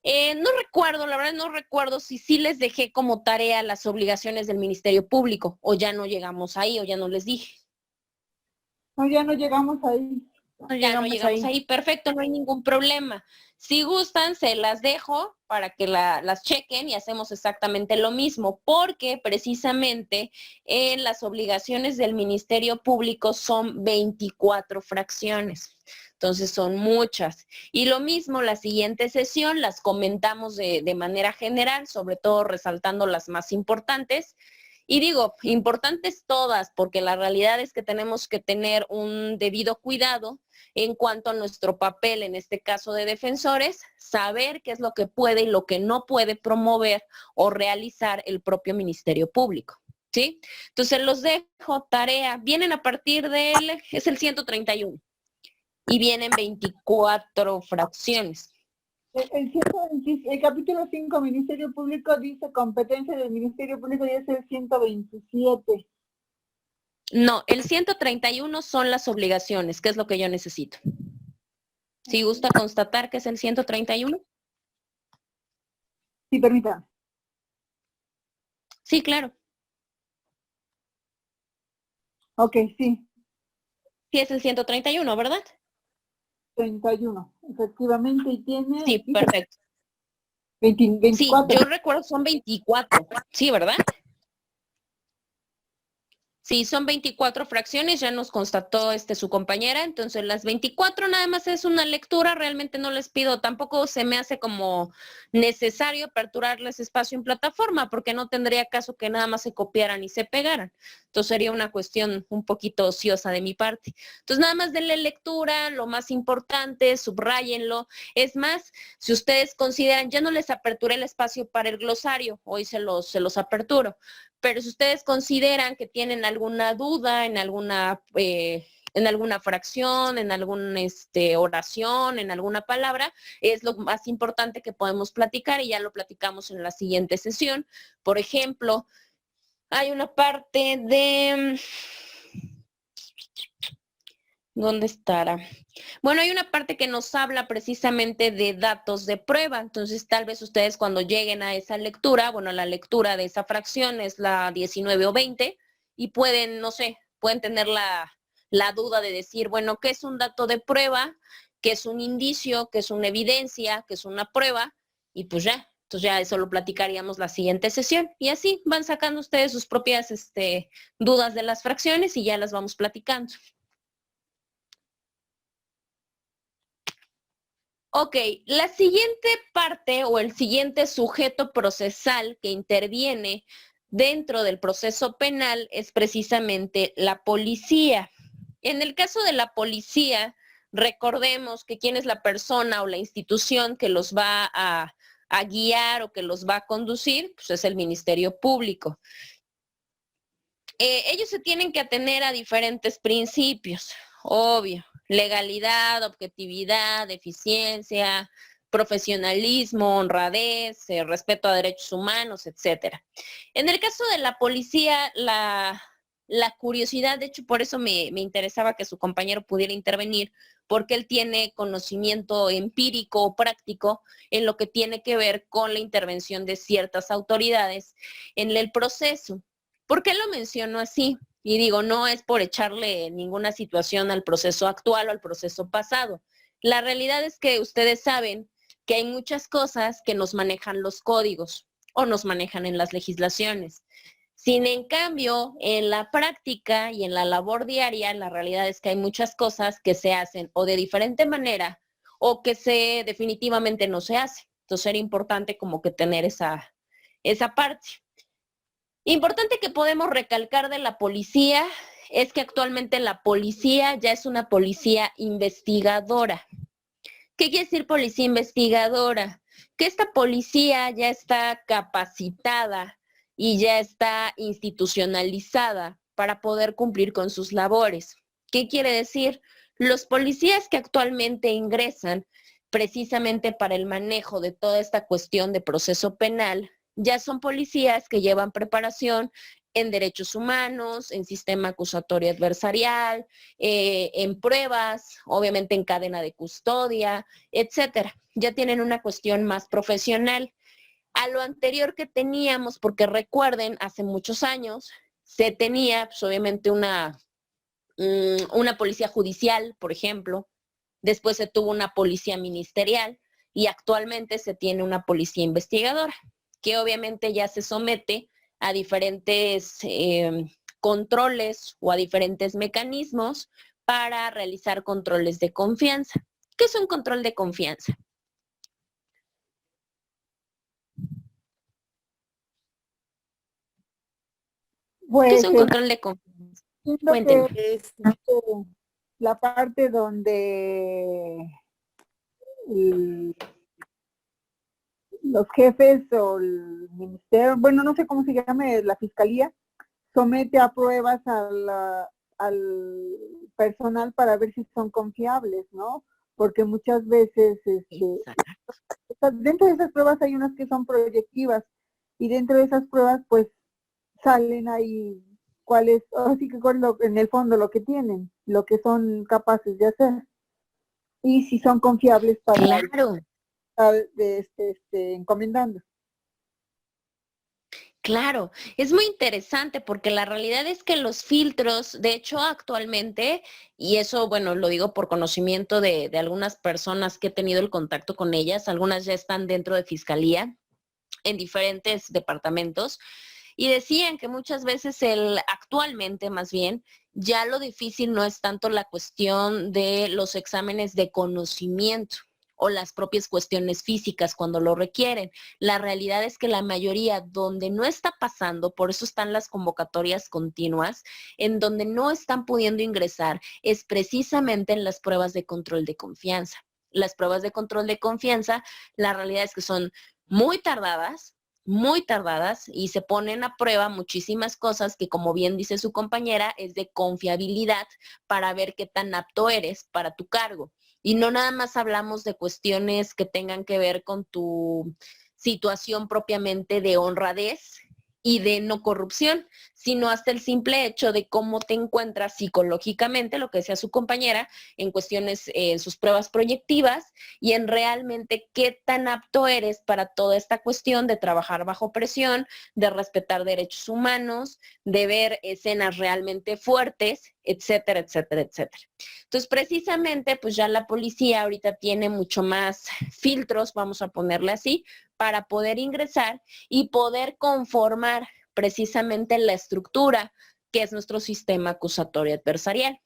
No recuerdo, la verdad no recuerdo si sí les dejé como tarea las obligaciones del Ministerio Público o ya no llegamos ahí o ya no les dije. No, ya no llegamos ahí. No Ya no llegamos llegamos ahí. ahí, perfecto, no hay ningún problema. Si gustan, se las dejo para que las chequen y hacemos exactamente lo mismo, porque precisamente las obligaciones del Ministerio Público son 24 fracciones. Entonces son muchas. Y lo mismo, la siguiente sesión las comentamos de manera general, sobre todo resaltando las más importantes. Y digo, importantes todas, porque la realidad es que tenemos que tener un debido cuidado en cuanto a nuestro papel, en este caso de defensores, saber qué es lo que puede y lo que no puede promover o realizar el propio Ministerio Público. ¿Sí? Entonces los dejo tarea. Vienen a partir es el 131 y vienen 24 fracciones. El capítulo 5, Ministerio Público, dice competencia del Ministerio Público y es el 127. No, el 131 son las obligaciones, que es lo que yo necesito. Si gusta constatar que es el 131. Sí, permítame. Sí, claro. Ok, sí, Sí, es el 131, ¿verdad? 31, efectivamente, y tiene, Sí, dice perfecto. 20, Sí, 24. yo recuerdo son 24. Sí, ¿verdad? Sí, son 24 fracciones, ya nos constató su compañera, entonces las 24 nada más es una lectura, realmente no les pido, tampoco se me hace como necesario aperturarles espacio en plataforma, porque no tendría caso que nada más se copiaran y se pegaran. Entonces sería una cuestión un poquito ociosa de mi parte. Entonces nada más denle lectura, lo más importante, subrayenlo. Es más, si ustedes consideran, ya no les aperturé el espacio para el glosario, hoy se los aperturo. Pero si ustedes consideran que tienen alguna duda en alguna fracción, en alguna oración, en alguna palabra, es lo más importante que podemos platicar y ya lo platicamos en la siguiente sesión. Por ejemplo, hay una parte de... ¿Dónde estará? Bueno, hay una parte que nos habla precisamente de datos de prueba, entonces tal vez ustedes cuando lleguen a esa lectura, bueno, la lectura de esa fracción es la 19 o 20 y pueden, no sé, pueden tener la duda de decir, bueno, ¿qué es un dato de prueba? ¿Qué es un indicio? ¿Qué es una evidencia? ¿Qué es una prueba? Y pues ya, entonces ya eso lo platicaríamos la siguiente sesión y así van sacando ustedes sus propias dudas de las fracciones y ya las vamos platicando. Ok, la siguiente parte o el siguiente sujeto procesal que interviene dentro del proceso penal es precisamente la policía. En el caso de la policía, recordemos que quién es la persona o la institución que los va a guiar o que los va a conducir, pues es el Ministerio Público. Ellos se tienen que atener a diferentes principios, obvio. Legalidad, objetividad, eficiencia, profesionalismo, honradez, respeto a derechos humanos, etcétera. En el caso de la policía, la curiosidad, de hecho, por eso me interesaba que su compañero pudiera intervenir, porque él tiene conocimiento empírico o práctico en lo que tiene que ver con la intervención de ciertas autoridades en el proceso. ¿Por qué lo menciono así? Y digo, no es por echarle ninguna situación al proceso actual o al proceso pasado. La realidad es que ustedes saben que hay muchas cosas que nos manejan los códigos o nos manejan en las legislaciones. Sin en cambio, en la práctica y en la labor diaria, la realidad es que hay muchas cosas que se hacen o de diferente manera o que definitivamente no se hace. Entonces era importante como que tener esa parte. Importante que podemos recalcar de la policía es que actualmente la policía ya es una policía investigadora. ¿Qué quiere decir policía investigadora? Que esta policía ya está capacitada y ya está institucionalizada para poder cumplir con sus labores. ¿Qué quiere decir? Los policías que actualmente ingresan precisamente para el manejo de toda esta cuestión de proceso penal, ya son policías que llevan preparación en derechos humanos, en sistema acusatorio adversarial, en pruebas, obviamente en cadena de custodia, etcétera. Ya tienen una cuestión más profesional. A lo anterior que teníamos, porque recuerden, hace muchos años se tenía pues, obviamente una policía judicial, por ejemplo, después se tuvo una policía ministerial y actualmente se tiene una policía investigadora, que obviamente ya se somete a diferentes controles o a diferentes mecanismos para realizar controles de confianza. ¿Qué es un control de confianza? Pues, ¿Qué es un control de confianza? Cuéntenme. Es la parte donde los jefes o el ministerio, bueno, no sé cómo se llame, la fiscalía, somete a pruebas al personal para ver si son confiables, ¿no? Porque muchas veces, dentro de esas pruebas hay unas que son proyectivas y dentro de esas pruebas, pues, salen ahí así que en el fondo lo que tienen, lo que son capaces de hacer y si son confiables para claro. Encomendando. Claro, es muy interesante porque la realidad es que los filtros, de hecho actualmente, y eso, bueno, lo digo por conocimiento de algunas personas que he tenido el contacto con ellas, algunas ya están dentro de fiscalía en diferentes departamentos, y decían que muchas veces actualmente más bien, ya lo difícil no es tanto la cuestión de los exámenes de conocimiento o las propias cuestiones físicas cuando lo requieren. La realidad es que la mayoría donde no está pasando, por eso están las convocatorias continuas, en donde no están pudiendo ingresar, es precisamente en las pruebas de control de confianza. Las pruebas de control de confianza, la realidad es que son muy tardadas y se ponen a prueba muchísimas cosas que, como bien dice su compañera, es de confiabilidad para ver qué tan apto eres para tu cargo. Y no nada más hablamos de cuestiones que tengan que ver con tu situación propiamente de honradez y de no corrupción, sino hasta el simple hecho de cómo te encuentras psicológicamente, lo que decía su compañera, en cuestiones, en sus pruebas proyectivas y en realmente qué tan apto eres para toda esta cuestión de trabajar bajo presión, de respetar derechos humanos, de ver escenas realmente fuertes, etcétera, etcétera, etcétera. Entonces, precisamente, pues ya la policía ahorita tiene mucho más filtros, vamos a ponerle así, para poder ingresar y poder conformar precisamente la estructura que es nuestro sistema acusatorio adversarial.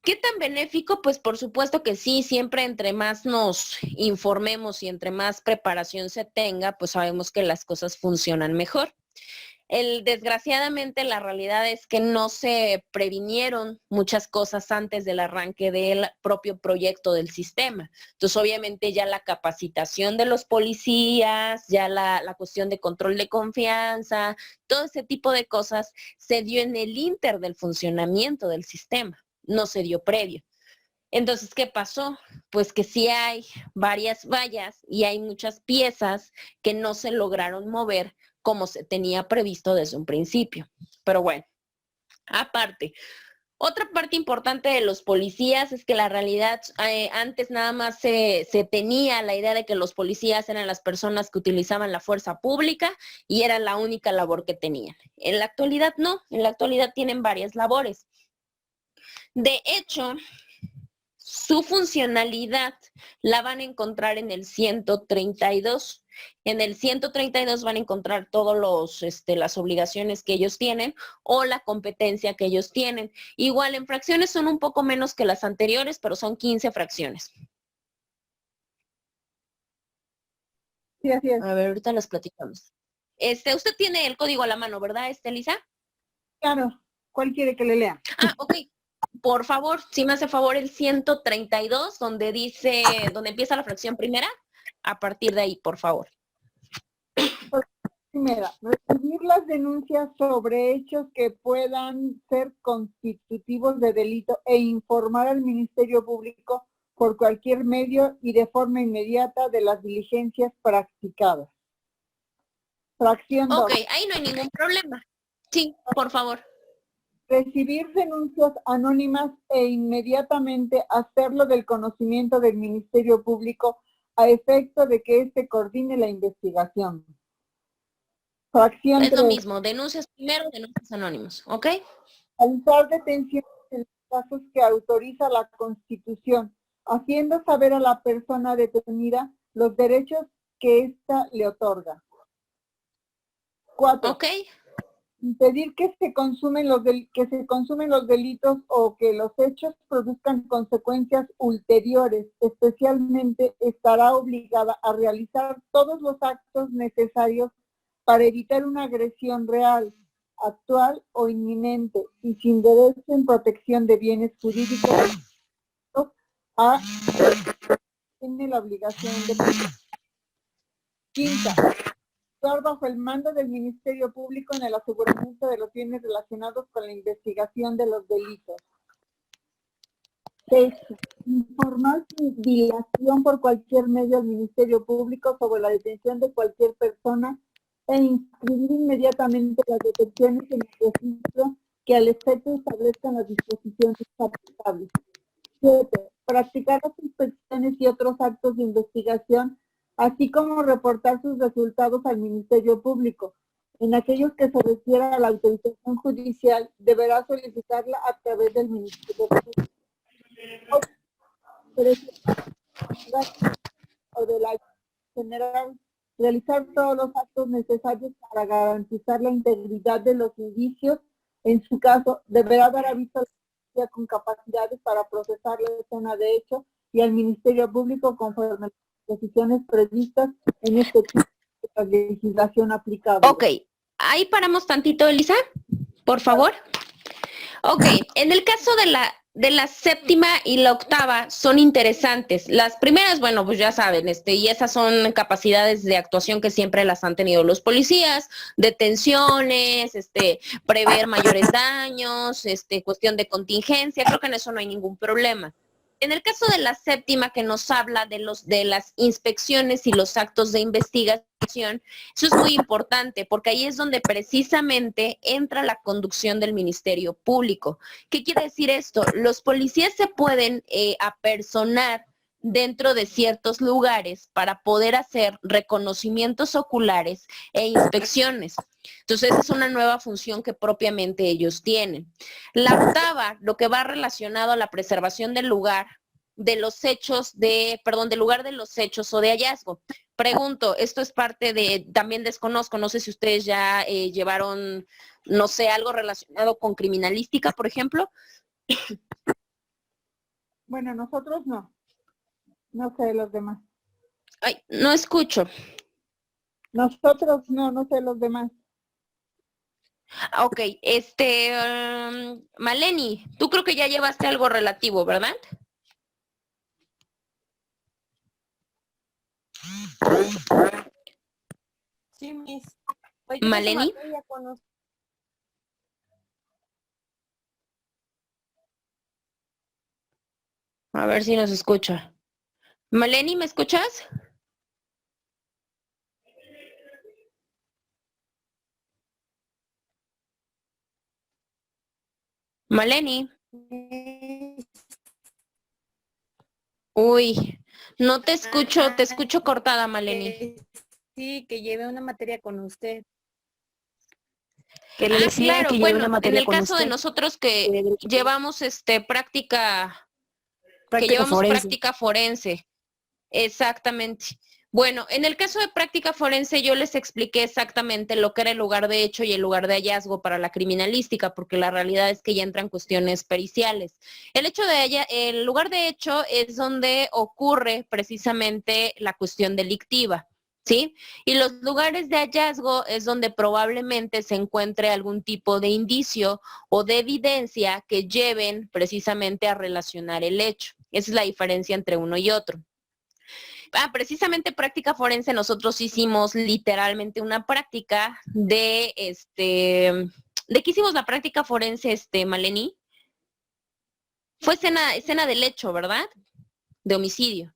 ¿Qué tan benéfico? Pues por supuesto que sí, siempre entre más nos informemos y entre más preparación se tenga, pues sabemos que las cosas funcionan mejor. Desgraciadamente la realidad es que no se previnieron muchas cosas antes del arranque del propio proyecto del sistema. Entonces, obviamente ya la capacitación de los policías, ya la cuestión de control de confianza, todo ese tipo de cosas se dio en el inter del funcionamiento del sistema, no se dio previo. Entonces, ¿qué pasó? Pues que sí hay varias vallas y hay muchas piezas que no se lograron mover como se tenía previsto desde un principio. Pero bueno, aparte, otra parte importante de los policías es que la realidad, antes nada más se tenía la idea de que los policías eran las personas que utilizaban la fuerza pública y era la única labor que tenían. En la actualidad no, en la actualidad tienen varias labores. De hecho, Su funcionalidad la van a encontrar en el 132. En el 132 van a encontrar todos las obligaciones que ellos tienen o la competencia que ellos tienen. Igual en fracciones son un poco menos que las anteriores, pero son 15 fracciones. Sí, así es. A ver, ahorita las platicamos. Usted tiene el código a la mano, ¿verdad, Elisa? Claro. ¿Cuál quiere que le lea? Ah, ok. Por favor, si me hace favor el 132, donde empieza la fracción primera, a partir de ahí, por favor. Primera, recibir las denuncias sobre hechos que puedan ser constitutivos de delito e informar al Ministerio Público por cualquier medio y de forma inmediata de las diligencias practicadas. Fracción 2. Ok, ahí no hay ningún problema. Sí, por favor. Recibir denuncias anónimas e inmediatamente hacerlo del conocimiento del Ministerio Público a efecto de que éste coordine la investigación. Fracción Es 3. lo mismo, denuncias primero, denuncias anónimos, ¿ok? Realizar detenciones en los casos que autoriza la Constitución, haciendo saber a la persona detenida los derechos que ésta le otorga. 4. Ok, Impedir que se consumen los delitos o que los hechos produzcan consecuencias ulteriores. Especialmente estará obligada a realizar todos los actos necesarios para evitar una agresión real, actual o inminente y sin derecho en protección de bienes jurídicos tiene la obligación de quinta, actuar bajo el mando del Ministerio Público en el aseguramiento de los bienes relacionados con la investigación de los delitos. 6. Informar sin dilación por cualquier medio al Ministerio Público sobre la detención de cualquier persona e inscribir inmediatamente las detenciones en el registro que al efecto establezcan las disposiciones aplicables. 7. Practicar las inspecciones y otros actos de investigación, así como reportar sus resultados al Ministerio Público. En aquellos que se refiera a la autorización judicial, deberá solicitarla a través del Ministerio Público. 8. O de la general, realizar todos los actos necesarios para garantizar la integridad de los indicios. En su caso, deberá dar aviso a la policía con capacidades para procesar la escena de hecho y al Ministerio Público conforme a las disposiciones previstas en este tipo de legislación aplicable. ok. Ahí paramos tantito, Elisa, por favor. Ok, en el caso de la séptima y la octava son interesantes. Las primeras, bueno, pues ya saben, y esas son capacidades de actuación que siempre las han tenido los policías, detenciones, prever mayores daños, cuestión de contingencia, creo que en eso no hay ningún problema. En el caso de la séptima, que nos habla de las inspecciones y los actos de investigación, eso es muy importante porque ahí es donde precisamente entra la conducción del Ministerio Público. ¿Qué quiere decir esto? Los policías se pueden apersonar dentro de ciertos lugares para poder hacer reconocimientos oculares e inspecciones. Entonces, esa es una nueva función que propiamente ellos tienen. La octava, lo que va relacionado a la preservación del lugar, de los hechos del lugar de los hechos o de hallazgo. Pregunto, esto es parte de, también desconozco, no sé si ustedes ya llevaron, no sé, algo relacionado con criminalística, por ejemplo. Bueno, nosotros no. No sé los demás. Ay, no escucho. Nosotros no, no sé los demás. Ok, Maleni, tú creo que ya llevaste algo relativo, ¿verdad? Sí, Miss. Maleni. A ver si nos escucha. Maleni, ¿me escuchas? Maleni. Uy, no te escucho, te escucho cortada, Maleni. Sí, que lleve una materia con usted. Que le decía claro, que bueno, una materia en el caso de nosotros que llevamos práctica que llevamos forense. práctica forense. Exactamente. Bueno, en el caso de práctica forense yo les expliqué exactamente lo que era el lugar de hecho y el lugar de hallazgo para la criminalística, porque la realidad es que ya entran cuestiones periciales. El lugar de hecho es donde ocurre precisamente la cuestión delictiva, ¿sí? Y los lugares de hallazgo es donde probablemente se encuentre algún tipo de indicio o de evidencia que lleven precisamente a relacionar el hecho. Esa es la diferencia entre uno y otro. Precisamente práctica forense, nosotros hicimos literalmente una práctica ¿de qué hicimos la práctica forense, Malení? Fue escena del hecho, ¿verdad? De homicidio.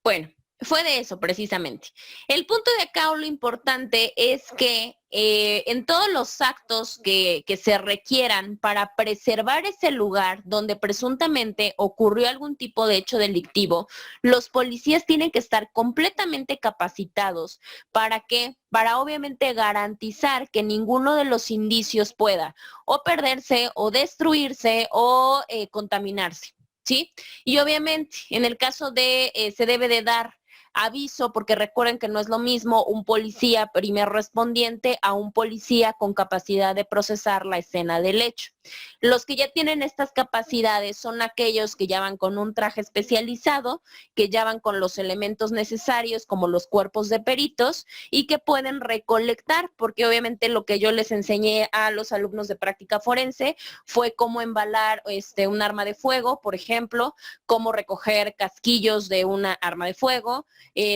Bueno, fue de eso precisamente. El punto de acá o lo importante es que en todos los actos que se requieran para preservar ese lugar donde presuntamente ocurrió algún tipo de hecho delictivo, los policías tienen que estar completamente capacitados. ¿Para qué? Para obviamente garantizar que ninguno de los indicios pueda o perderse o destruirse o contaminarse, ¿sí? Y obviamente en el caso de se debe de dar aviso, porque recuerden que no es lo mismo un policía primer respondiente a un policía con capacidad de procesar la escena del hecho. Los que ya tienen estas capacidades son aquellos que ya van con un traje especializado, que ya van con los elementos necesarios como los cuerpos de peritos y que pueden recolectar, porque obviamente lo que yo les enseñé a los alumnos de práctica forense fue cómo embalar un arma de fuego, por ejemplo, cómo recoger casquillos de una arma de fuego.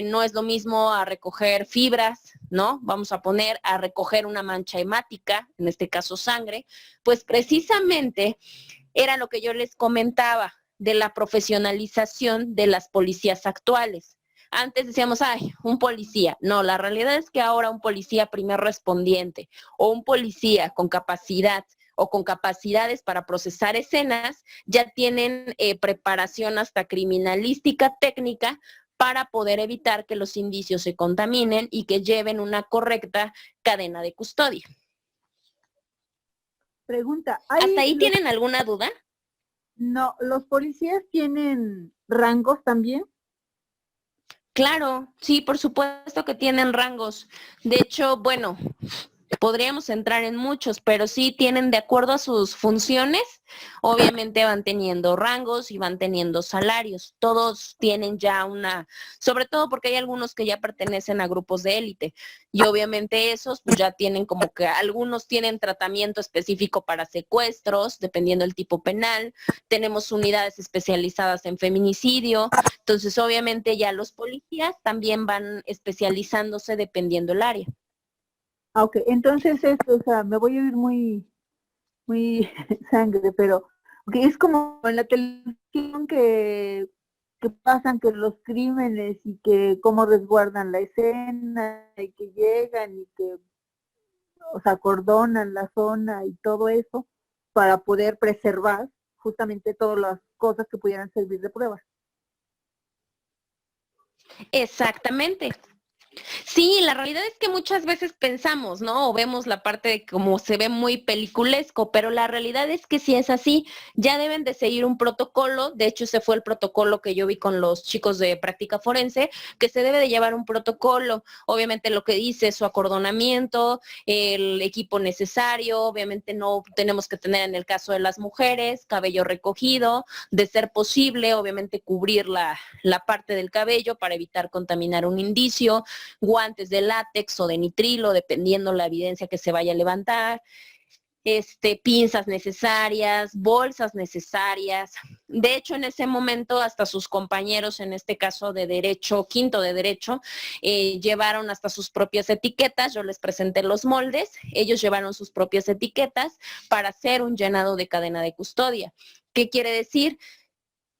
No es lo mismo a recoger fibras, ¿no? Vamos a poner a recoger una mancha hemática, en este caso sangre, pues precisamente era lo que yo les comentaba de la profesionalización de las policías actuales. Antes decíamos, ay, un policía. No, la realidad es que ahora un policía primer respondiente o un policía con capacidad o con capacidades para procesar escenas ya tienen preparación hasta criminalística técnica para poder evitar que los indicios se contaminen y que lleven una correcta cadena de custodia. Pregunta, ¿hasta ahí tienen alguna duda? No, ¿los policías tienen rangos también? Claro, sí, por supuesto que tienen rangos. De hecho, bueno, podríamos entrar en muchos, pero sí tienen de acuerdo a sus funciones, obviamente van teniendo rangos y van teniendo salarios. Todos tienen ya sobre todo porque hay algunos que ya pertenecen a grupos de élite y obviamente esos pues ya tienen como que algunos tienen tratamiento específico para secuestros, dependiendo del tipo penal. Tenemos unidades especializadas en feminicidio, entonces obviamente ya los policías también van especializándose dependiendo el área. Ok, entonces o sea, me voy a ir muy sangre, pero okay, es como en la televisión que pasan que los crímenes y que cómo resguardan la escena y que llegan y que acordonan la zona y todo eso para poder preservar justamente todas las cosas que pudieran servir de prueba. Exactamente. Sí, la realidad es que muchas veces pensamos, ¿no? O vemos la parte de cómo se ve muy peliculesco, pero la realidad es que si es así, ya deben de seguir un protocolo. De hecho, ese fue el protocolo que yo vi con los chicos de práctica forense, que se debe de llevar un protocolo. Obviamente lo que dice su acordonamiento, el equipo necesario, obviamente no tenemos que tener en el caso de las mujeres, cabello recogido, de ser posible, obviamente cubrir la parte del cabello para evitar contaminar un indicio, guantes de látex o de nitrilo, dependiendo la evidencia que se vaya a levantar, pinzas necesarias, bolsas necesarias. De hecho, en ese momento, hasta sus compañeros, en este caso de derecho, quinto de derecho, llevaron hasta sus propias etiquetas. Yo les presenté los moldes, ellos llevaron sus propias etiquetas para hacer un llenado de cadena de custodia. ¿Qué quiere decir?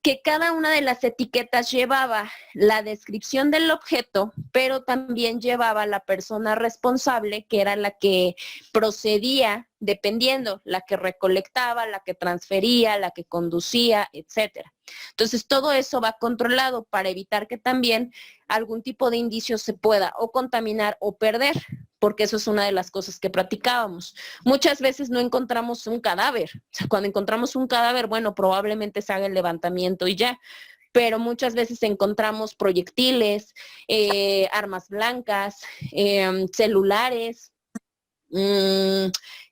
Que cada una de las etiquetas llevaba la descripción del objeto, pero también llevaba la persona responsable, que era la que procedía dependiendo, la que recolectaba, la que transfería, la que conducía, etcétera. Entonces, todo eso va controlado para evitar que también algún tipo de indicio se pueda o contaminar o perder, porque eso es una de las cosas que practicábamos. Muchas veces no encontramos un cadáver. O sea, cuando encontramos un cadáver, bueno, probablemente se haga el levantamiento y ya, pero muchas veces encontramos proyectiles, armas blancas, celulares,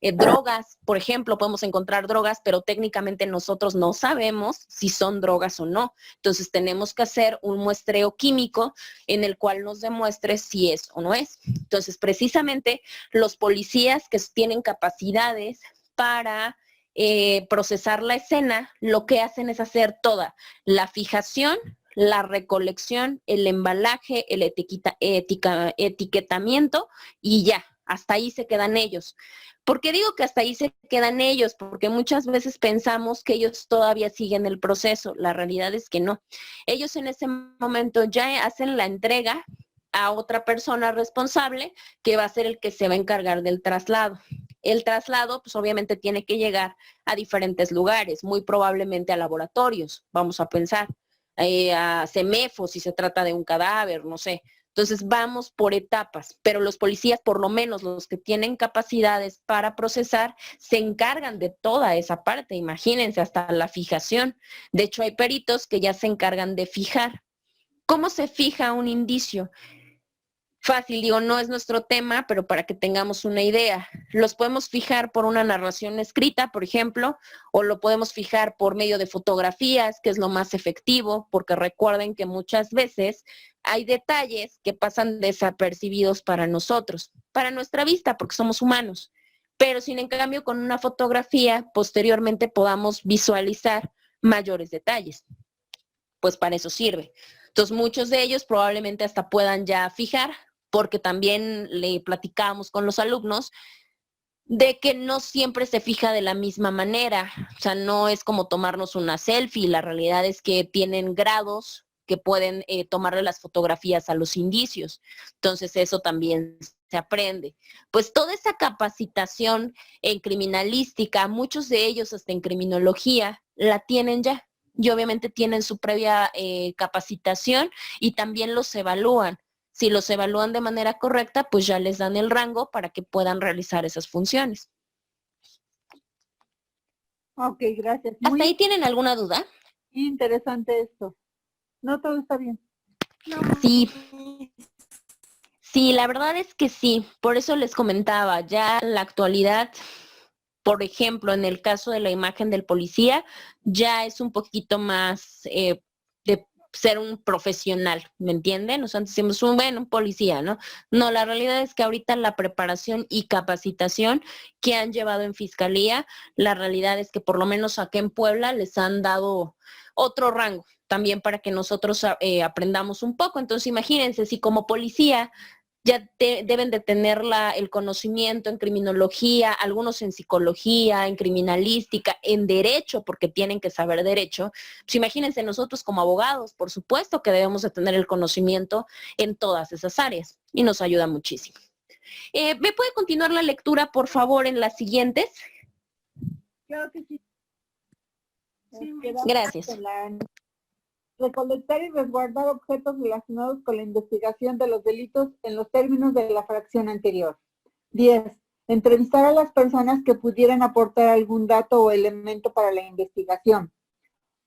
drogas, por ejemplo, podemos encontrar drogas, pero técnicamente nosotros no sabemos si son drogas o no. Entonces tenemos que hacer un muestreo químico en el cual nos demuestre si es o no es. Entonces, precisamente los policías que tienen capacidades para procesar la escena, lo que hacen es hacer toda la fijación, la recolección, el embalaje, el etiquetamiento y ya, hasta ahí se quedan ellos. ¿Por qué digo que hasta ahí se quedan ellos? Porque muchas veces pensamos que ellos todavía siguen el proceso. La realidad es que no. Ellos en ese momento ya hacen la entrega a otra persona responsable que va a ser el que se va a encargar del traslado. El traslado, pues obviamente tiene que llegar a diferentes lugares, muy probablemente a laboratorios, vamos a pensar, a CEMEFO si se trata de un cadáver, no sé. Entonces vamos por etapas, pero los policías, por lo menos los que tienen capacidades para procesar, se encargan de toda esa parte, imagínense, hasta la fijación. De hecho, hay peritos que ya se encargan de fijar. ¿Cómo se fija un indicio? Fácil, digo, no es nuestro tema, pero para que tengamos una idea. Los podemos fijar por una narración escrita, por ejemplo, o lo podemos fijar por medio de fotografías, que es lo más efectivo, porque recuerden que muchas veces hay detalles que pasan desapercibidos para nosotros, para nuestra vista, porque somos humanos. Pero sin en cambio con una fotografía, posteriormente podamos visualizar mayores detalles. Pues para eso sirve. Entonces muchos de ellos probablemente hasta puedan ya fijar, porque también le platicamos con los alumnos de que no siempre se fija de la misma manera. O sea, no es como tomarnos una selfie. La realidad es que tienen grados que pueden tomarle las fotografías a los indicios. Entonces eso también se aprende. Pues toda esa capacitación en criminalística, muchos de ellos hasta en criminología, la tienen ya. Y obviamente tienen su previa capacitación y también los evalúan. Si los evalúan de manera correcta, pues ya les dan el rango para que puedan realizar esas funciones. Ok, gracias. ¿Hasta ahí tienen alguna duda? Interesante esto. No, todo está bien. Sí. Sí, la verdad es que sí. Por eso les comentaba, ya en la actualidad, por ejemplo, en el caso de la imagen del policía, ya es un poquito más de ser un profesional, ¿me entienden? O sea, antes decimos, un policía, ¿no? No, la realidad es que ahorita la preparación y capacitación que han llevado en Fiscalía, la realidad es que por lo menos acá en Puebla les han dado otro rango, también para que nosotros aprendamos un poco. Entonces, imagínense, si como policía ya deben de tener el conocimiento en criminología, algunos en psicología, en criminalística, en derecho, porque tienen que saber derecho. Pues imagínense nosotros como abogados, por supuesto que debemos de tener el conocimiento en todas esas áreas y nos ayuda muchísimo. ¿Me puede continuar la lectura, por favor, en las siguientes? Claro que sí. Gracias. Recolectar y resguardar objetos relacionados con la investigación de los delitos en los términos de la fracción anterior. 10. Entrevistar a las personas que pudieran aportar algún dato o elemento para la investigación.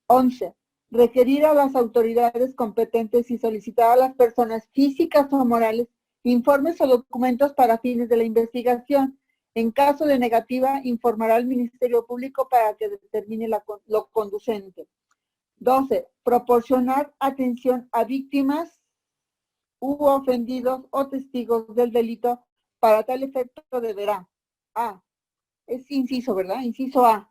11. Requerir a las autoridades competentes y solicitar a las personas físicas o morales informes o documentos para fines de la investigación. En caso de negativa, informará al Ministerio Público para que determine lo conducente. 12. Proporcionar atención a víctimas u ofendidos o testigos del delito. Para tal efecto deberá A. Es inciso, ¿verdad? Inciso A.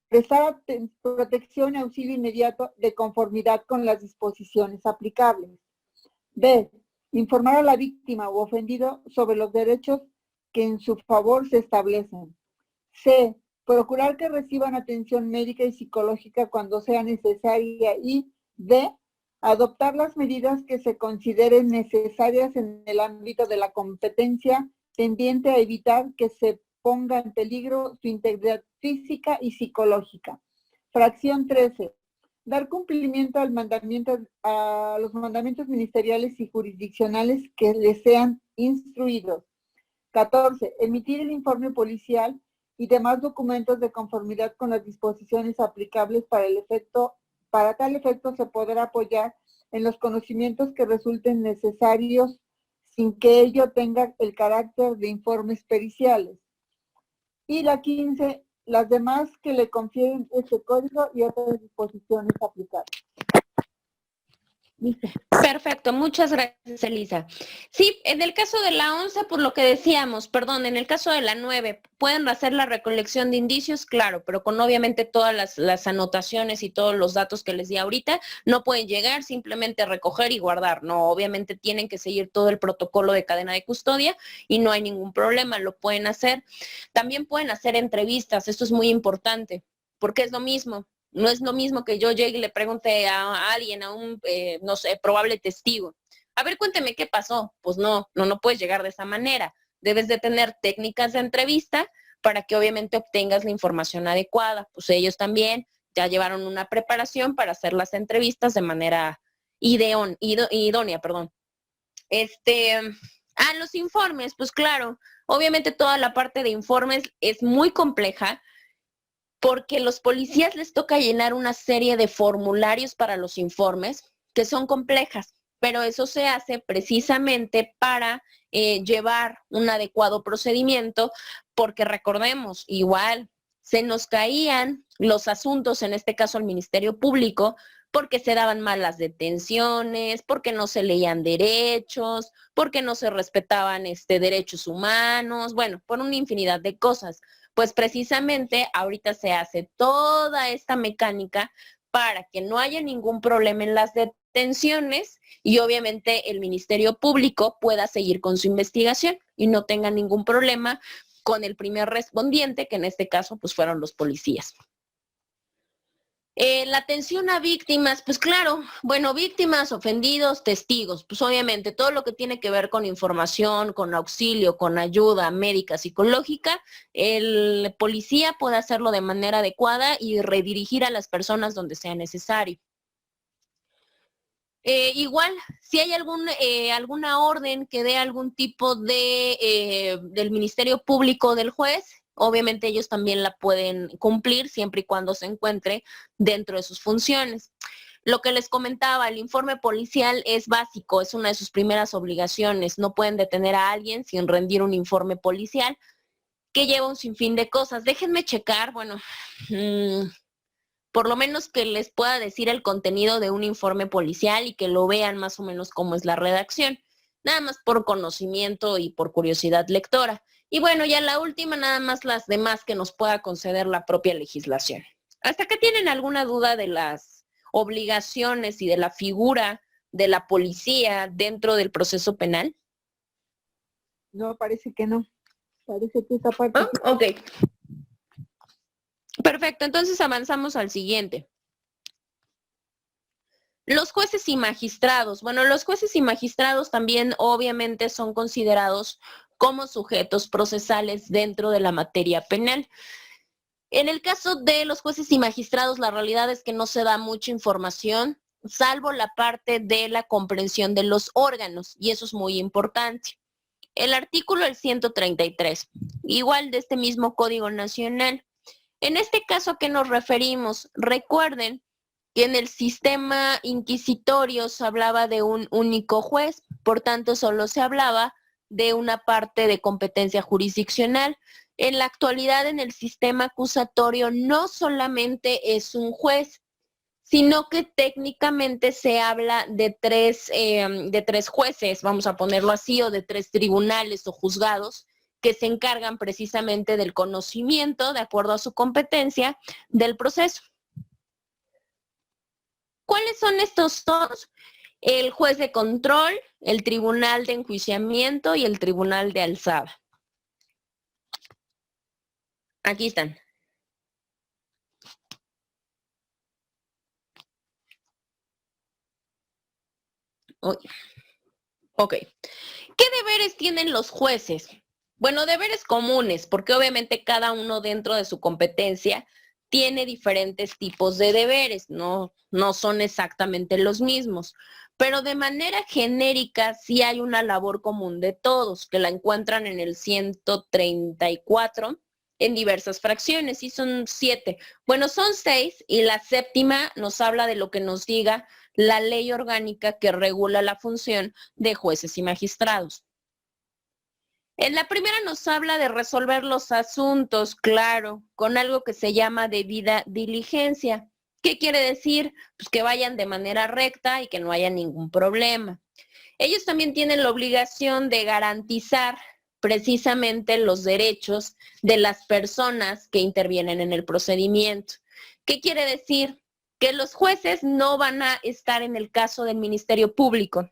Prestar protección y auxilio inmediato de conformidad con las disposiciones aplicables. B. Informar a la víctima u ofendido sobre los derechos que en su favor se establecen. C. Procurar que reciban atención médica y psicológica cuando sea necesaria. Y D. Adoptar las medidas que se consideren necesarias en el ámbito de la competencia tendiente a evitar que se ponga en peligro su integridad física y psicológica. Fracción 13. Dar cumplimiento a los mandamientos ministeriales y jurisdiccionales que les sean instruidos. 14. Emitir el informe policial y demás documentos de conformidad con las disposiciones aplicables para tal efecto se podrá apoyar en los conocimientos que resulten necesarios sin que ello tenga el carácter de informes periciales. Y la 15, las demás que le confieren este código y otras disposiciones aplicables. Perfecto, muchas gracias, Elisa. Sí, en el caso de la 11, por lo que decíamos, perdón, en el caso de la 9, ¿pueden hacer la recolección de indicios? Claro, pero con obviamente todas las anotaciones y todos los datos que les di ahorita, no pueden llegar simplemente a recoger y guardar, no, obviamente tienen que seguir todo el protocolo de cadena de custodia y no hay ningún problema, lo pueden hacer. También pueden hacer entrevistas, esto es muy importante, porque es lo mismo. No es lo mismo que yo llegue y le pregunte a alguien, a un, no sé, probable testigo. A ver, cuénteme qué pasó. Pues no puedes llegar de esa manera. Debes de tener técnicas de entrevista para que obviamente obtengas la información adecuada. Pues ellos también ya llevaron una preparación para hacer las entrevistas de manera idónea, perdón. Los informes, pues claro, obviamente toda la parte de informes es muy compleja, porque los policías les toca llenar una serie de formularios para los informes que son complejas, pero eso se hace precisamente para llevar un adecuado procedimiento, porque recordemos, igual se nos caían los asuntos, en este caso al Ministerio Público, porque se daban malas detenciones, porque no se leían derechos, porque no se respetaban derechos humanos, bueno, por una infinidad de cosas. Pues precisamente ahorita se hace toda esta mecánica para que no haya ningún problema en las detenciones y obviamente el Ministerio Público pueda seguir con su investigación y no tenga ningún problema con el primer respondiente, que en este caso pues fueron los policías. La atención a víctimas, pues claro, bueno, víctimas, ofendidos, testigos, pues obviamente todo lo que tiene que ver con información, con auxilio, con ayuda médica, psicológica, el policía puede hacerlo de manera adecuada y redirigir a las personas donde sea necesario. Igual, si hay alguna orden que dé algún tipo del Ministerio Público del juez, obviamente ellos también la pueden cumplir siempre y cuando se encuentre dentro de sus funciones. Lo que les comentaba, el informe policial es básico, es una de sus primeras obligaciones. No pueden detener a alguien sin rendir un informe policial que lleva un sinfín de cosas. Déjenme checar, bueno, por lo menos que les pueda decir el contenido de un informe policial y que lo vean más o menos cómo es la redacción. Nada más por conocimiento y por curiosidad lectora. Y bueno, ya la última, nada más las demás que nos pueda conceder la propia legislación. ¿Hasta acá tienen alguna duda de las obligaciones y de la figura de la policía dentro del proceso penal? No, parece que no. Parece que esta parte... Ok. Perfecto, entonces avanzamos al siguiente. Los jueces y magistrados. Bueno, los jueces y magistrados también obviamente son considerados como sujetos procesales dentro de la materia penal. En el caso de los jueces y magistrados, la realidad es que no se da mucha información, salvo la parte de la comprensión de los órganos, y eso es muy importante. El artículo del 133, igual de este mismo Código Nacional. En este caso, ¿a qué nos referimos? Recuerden que en el sistema inquisitorio se hablaba de un único juez, por tanto solo se hablaba de una parte de competencia jurisdiccional. En la actualidad, en el sistema acusatorio no solamente es un juez, sino que técnicamente se habla de tres jueces, vamos a ponerlo así, o de 3 tribunales o juzgados que se encargan precisamente del conocimiento, de acuerdo a su competencia, del proceso. ¿Cuáles son estos dos? El juez de control, el tribunal de enjuiciamiento y el tribunal de alzada. Aquí están. Ok. ¿Qué deberes tienen los jueces? Bueno, deberes comunes, porque obviamente cada uno dentro de su competencia tiene diferentes tipos de deberes, no son exactamente los mismos, pero de manera genérica sí hay una labor común de todos, que la encuentran en el 134 en diversas fracciones, y son 7. Bueno, son 6, y la séptima nos habla de lo que nos diga la ley orgánica que regula la función de jueces y magistrados. En la primera nos habla de resolver los asuntos, claro, con algo que se llama debida diligencia. ¿Qué quiere decir? Pues que vayan de manera recta y que no haya ningún problema. Ellos también tienen la obligación de garantizar precisamente los derechos de las personas que intervienen en el procedimiento. ¿Qué quiere decir? Que los jueces no van a estar en el caso del Ministerio Público,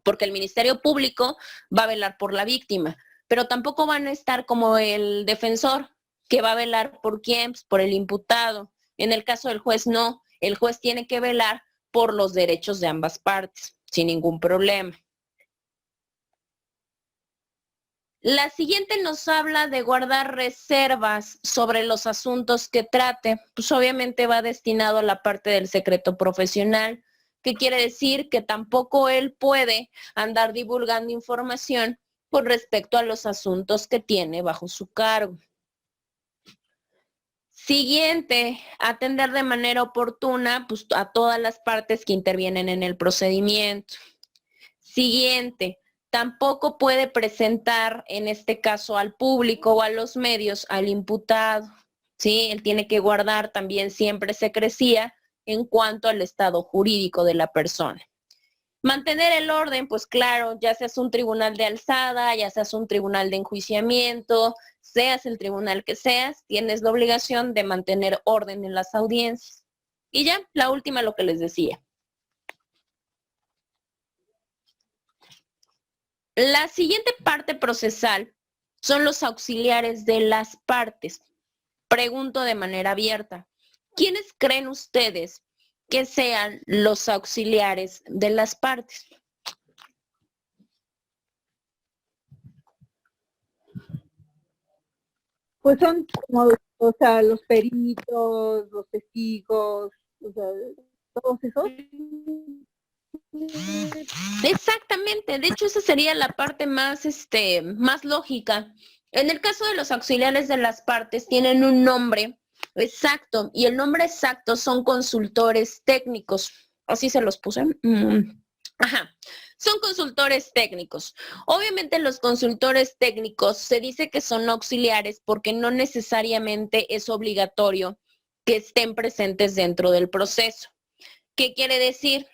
porque el Ministerio Público va a velar por la víctima, pero tampoco van a estar como el defensor, que va a velar por quién, pues por el imputado. En el caso del juez, no. El juez tiene que velar por los derechos de ambas partes, sin ningún problema. La siguiente nos habla de guardar reservas sobre los asuntos que trate. Pues obviamente va destinado a la parte del secreto profesional. ¿Qué quiere decir? Que tampoco él puede andar divulgando información con respecto a los asuntos que tiene bajo su cargo. Siguiente, atender de manera oportuna pues, a todas las partes que intervienen en el procedimiento. Siguiente, tampoco puede presentar, en este caso, al público o a los medios, al imputado, ¿sí? Él tiene que guardar también siempre secrecía en cuanto al estado jurídico de la persona. Mantener el orden, pues claro, ya seas un tribunal de alzada, ya seas un tribunal de enjuiciamiento, seas el tribunal que seas, tienes la obligación de mantener orden en las audiencias. Y ya, la última, lo que les decía. La siguiente parte procesal son los auxiliares de las partes. Pregunto de manera abierta, ¿quiénes creen ustedes que sean los auxiliares de las partes? Pues son como, o sea, los peritos, los testigos, o sea, todos esos. Exactamente, de hecho esa sería la parte más, más lógica. En el caso de los auxiliares de las partes tienen un nombre exacto, y el nombre exacto son consultores técnicos. Así se los puse. Ajá. Son consultores técnicos. Obviamente los consultores técnicos se dice que son auxiliares porque no necesariamente es obligatorio que estén presentes dentro del proceso. ¿Qué quiere decir?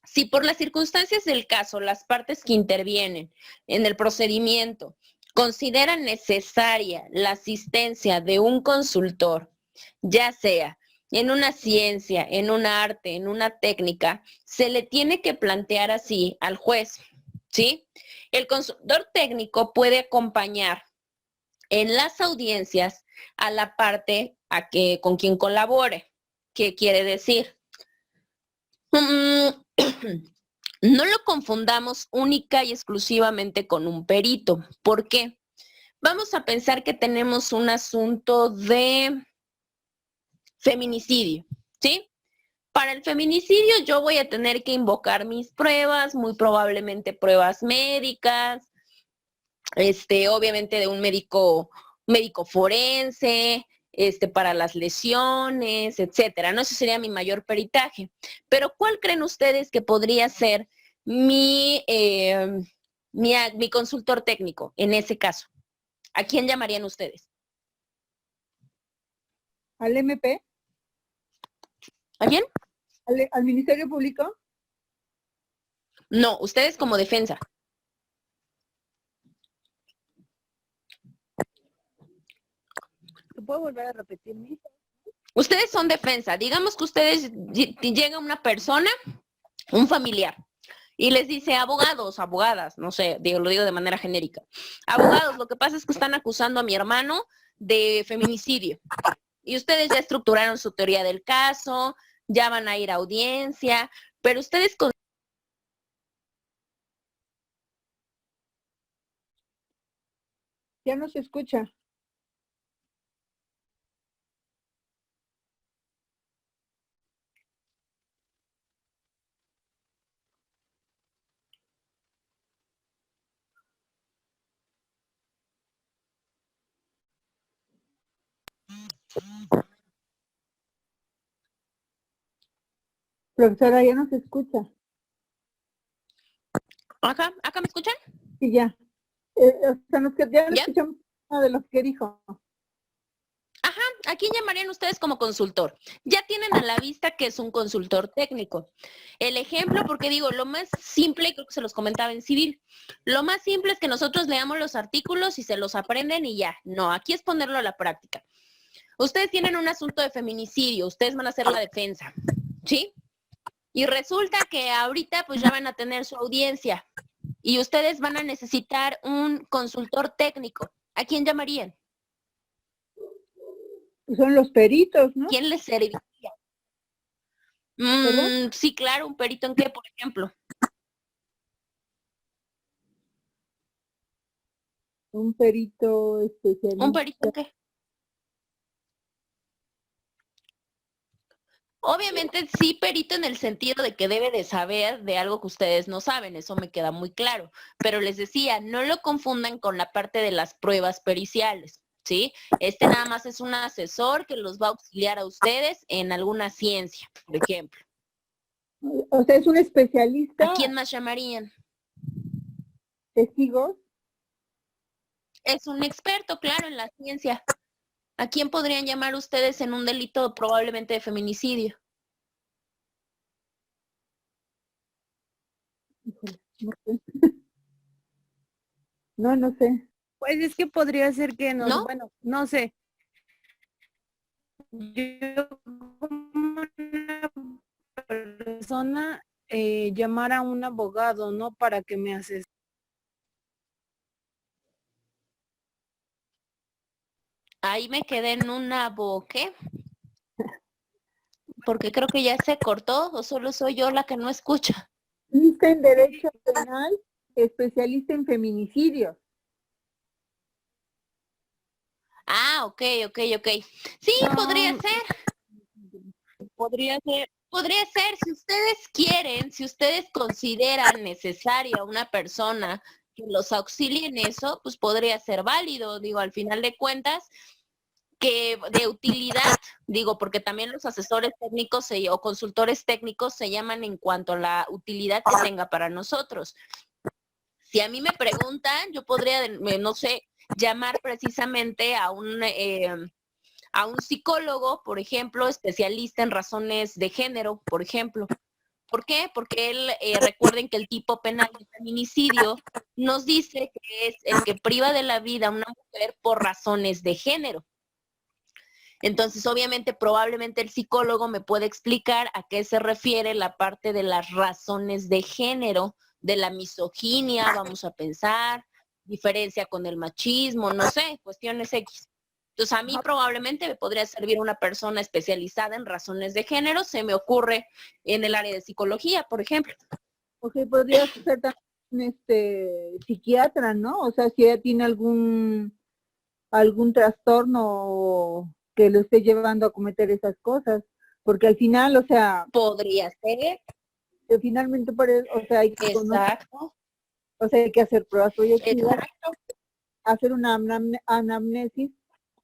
Si por las circunstancias del caso las partes que intervienen en el procedimiento consideran necesaria la asistencia de un consultor, ya sea en una ciencia, en un arte, en una técnica, se le tiene que plantear así al juez, ¿sí? El consultor técnico puede acompañar en las audiencias a la parte con quien colabore. ¿Qué quiere decir? No lo confundamos única y exclusivamente con un perito. ¿Por qué? Vamos a pensar que tenemos un asunto de feminicidio, ¿sí? Para el feminicidio yo voy a tener que invocar mis pruebas, muy probablemente pruebas médicas, obviamente de un médico forense, para las lesiones, etcétera, ¿no? Ese sería mi mayor peritaje. Pero ¿cuál creen ustedes que podría ser mi consultor técnico en ese caso? ¿A quién llamarían ustedes? ¿Al MP? ¿A quién? ¿Al Ministerio Público? No, ustedes como defensa. ¿Puedo volver a repetirme? Ustedes son defensa. Digamos que ustedes llega una persona, un familiar, y les dice, abogados, abogadas, no sé, lo digo de manera genérica. Abogados, lo que pasa es que están acusando a mi hermano de feminicidio. Y ustedes ya estructuraron su teoría del caso, ya van a ir a audiencia, pero ustedes Ya no se escucha. Profesora, ya no se escucha. Ajá, ¿acá me escuchan? Sí, ya. O sea, ya no ¿Ya? escuchamos nada de lo que dijo. Ajá, ¿a quién llamarían ustedes como consultor? Ya tienen a la vista que es un consultor técnico. El ejemplo, porque digo, lo más simple, creo que se los comentaba en civil, lo más simple es que nosotros leamos los artículos y se los aprenden y ya. No, aquí es ponerlo a la práctica. Ustedes tienen un asunto de feminicidio, ustedes van a hacer la defensa, ¿sí? Y resulta que ahorita pues ya van a tener su audiencia y ustedes van a necesitar un consultor técnico. ¿A quién llamarían? Son los peritos, ¿no? ¿Quién les serviría? ¿Perdón? Sí, claro, un perito en qué, por ejemplo. Un perito ¿Un perito especialista. en qué? Obviamente sí, perito en el sentido de que debe de saber de algo que ustedes no saben, eso me queda muy claro. Pero les decía, no lo confundan con la parte de las pruebas periciales, ¿sí? Este nada más es un asesor que los va a auxiliar a ustedes en alguna ciencia, por ejemplo. O sea, es un especialista, ¿A quién más llamarían? testigos. Es un experto, claro, en la ciencia. ¿A quién podrían llamar ustedes en un delito probablemente de feminicidio? Híjole, no sé. No, no sé. Pues es que podría ser que ¿No? bueno, no sé. Yo como una persona llamar a un abogado, ¿no? Para que me asesore. Ahí me quedé en una boque, porque creo que ya se cortó, o solo soy yo la que no escucha. Especialista en derecho penal, especialista en feminicidios. Ah, ok. Sí, podría No, ser, si ustedes quieren, si ustedes consideran necesaria una persona que los auxilie en eso, pues podría ser válido, digo, al final de cuentas, que de utilidad, digo, porque también los asesores técnicos o consultores técnicos se llaman en cuanto a la utilidad que tenga para nosotros. Si a mí me preguntan, yo podría, no sé, llamar precisamente a un psicólogo, por ejemplo, especialista en razones de género, por ejemplo. ¿Por qué? Porque él, recuerden que el tipo penal de feminicidio nos dice que es el que priva de la vida a una mujer por razones de género. Entonces, obviamente, probablemente el psicólogo me puede explicar a qué se refiere la parte de las razones de género, de la misoginia, vamos a pensar, diferencia con el machismo, no sé, cuestiones X. Entonces, a mí probablemente me podría servir una persona especializada en razones de género, se me ocurre en el área de psicología, por ejemplo. O sea, podría ser también psiquiatra, ¿no? O sea, si ella tiene algún trastorno que lo esté llevando a cometer esas cosas, porque al final, o sea, Podría ser, finalmente, o sea, hay que conocer, exacto, o sea, hay que hacer pruebas proyectivas, exacto. hacer una anamnesis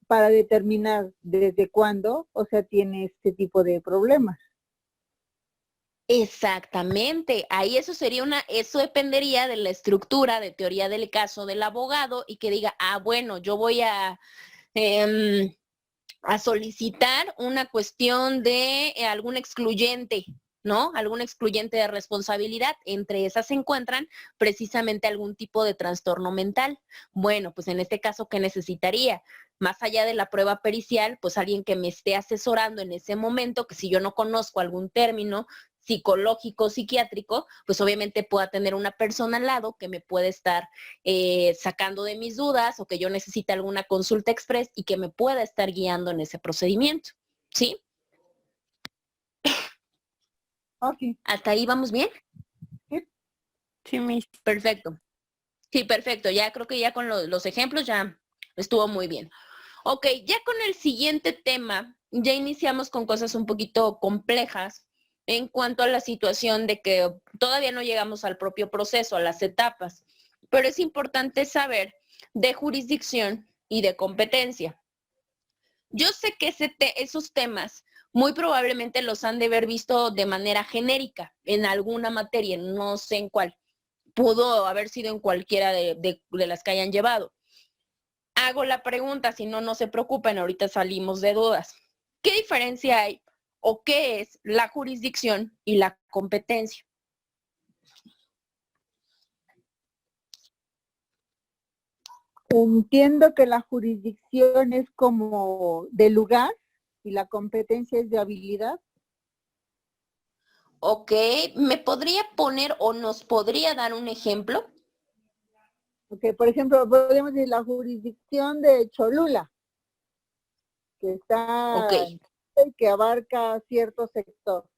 para determinar desde cuándo, o sea, tiene este tipo de problemas. Exactamente, ahí eso dependería de la estructura de teoría del caso del abogado y que diga, bueno, yo voy a solicitar una cuestión de algún excluyente, ¿no? Algún excluyente de responsabilidad. Entre esas se encuentran precisamente algún tipo de trastorno mental. Bueno, pues en este caso, ¿qué necesitaría? Más allá de la prueba pericial, pues alguien que me esté asesorando en ese momento, que si yo no conozco algún término psicológico, psiquiátrico, pues obviamente pueda tener una persona al lado que me puede estar sacando de mis dudas o que yo necesite alguna consulta express y que me pueda estar guiando en ese procedimiento. ¿Sí? Ok. ¿Hasta ahí vamos bien? sí, Perfecto. Sí, perfecto. Ya creo que ya con los ejemplos ya Estuvo muy bien. Ok, ya con el siguiente tema, ya iniciamos con cosas un poquito complejas en cuanto a la situación de que todavía no llegamos al propio proceso, a las etapas, pero es importante saber de jurisdicción y de competencia. Yo sé que esos temas muy probablemente los han de haber visto de manera genérica en alguna materia, no sé en cuál. Pudo haber sido en cualquiera de las que hayan llevado. Hago la pregunta, si no, no se preocupen, ahorita salimos de dudas. ¿Qué diferencia hay o qué es la jurisdicción y la competencia? Entiendo que la jurisdicción es como de lugar y la competencia es de habilidad. Ok, ¿me podría poner o nos podría dar un ejemplo? Ok, por ejemplo, podemos decir la jurisdicción de Cholula, que Ok, está, que abarca cierto sector.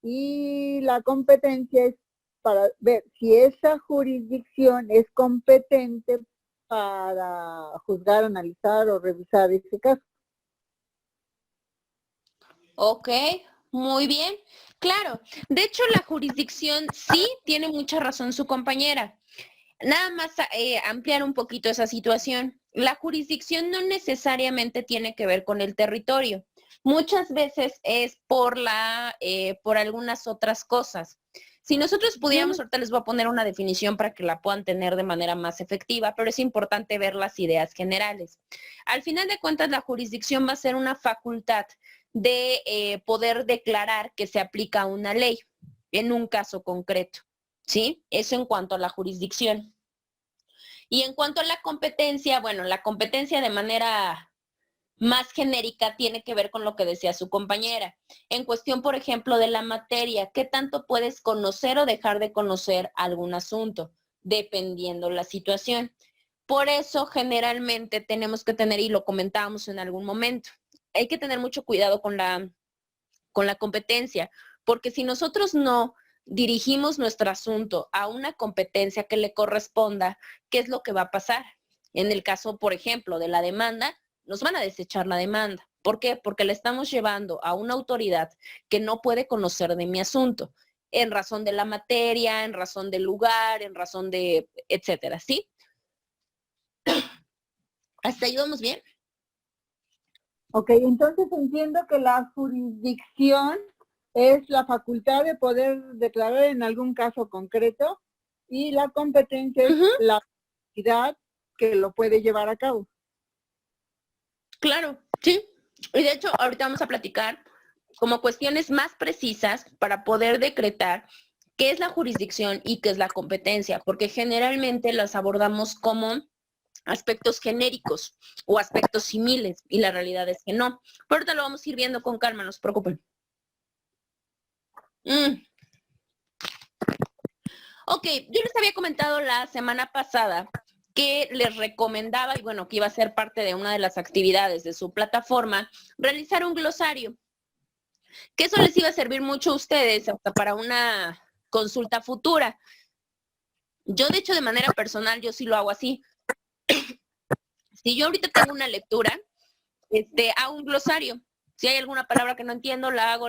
Y la competencia es para ver si esa jurisdicción es competente para juzgar, analizar o revisar ese caso. ok, muy bien. Claro, de hecho la jurisdicción sí tiene mucha razón su compañera. Nada más ampliar un poquito esa situación. La jurisdicción no necesariamente tiene que ver con el territorio. Muchas veces es por algunas otras cosas. Si nosotros pudiéramos, ahorita les voy a poner una definición para que la puedan tener de manera más efectiva, pero es importante ver las ideas generales. Al final de cuentas, la jurisdicción va a ser una facultad de poder declarar que se aplica una ley en un caso concreto. ¿Sí? Eso en cuanto a la jurisdicción. Y en cuanto a la competencia, bueno, la competencia de manera más genérica tiene que ver con lo que decía su compañera. En cuestión, por ejemplo, de la materia, ¿qué tanto puedes conocer o dejar de conocer algún asunto? Dependiendo la situación. Por eso, generalmente tenemos que tener, y lo comentábamos en algún momento, hay que tener mucho cuidado con la competencia, porque si nosotros no dirigimos nuestro asunto a una competencia que le corresponda, ¿qué es lo que va a pasar? En el caso, por ejemplo, de la demanda, nos van a desechar la demanda. ¿Por qué? Porque le estamos llevando a una autoridad que no puede conocer de mi asunto, en razón de la materia, en razón del lugar, en razón de, etcétera, ¿sí? ¿Hasta ahí vamos bien? Ok, entonces entiendo que la jurisdicción es la facultad de poder declarar en algún caso concreto y la competencia es la autoridad que lo puede llevar a cabo. Claro, sí. Y de hecho, ahorita vamos a platicar como cuestiones más precisas para poder decretar qué es la jurisdicción y qué es la competencia, porque generalmente las abordamos como aspectos genéricos o aspectos similares y la realidad es que no. Pero ahorita lo vamos a ir viendo con calma, no se preocupen. Ok, yo les había comentado la semana pasada que les recomendaba, y bueno, que iba a ser parte de una de las actividades de su plataforma, realizar un glosario. Que eso les iba a servir mucho a ustedes hasta para una consulta futura. Yo, de hecho, de manera personal, yo sí lo hago así. Si yo ahorita tengo una lectura, hago un glosario. Si hay alguna palabra que no entiendo, la hago,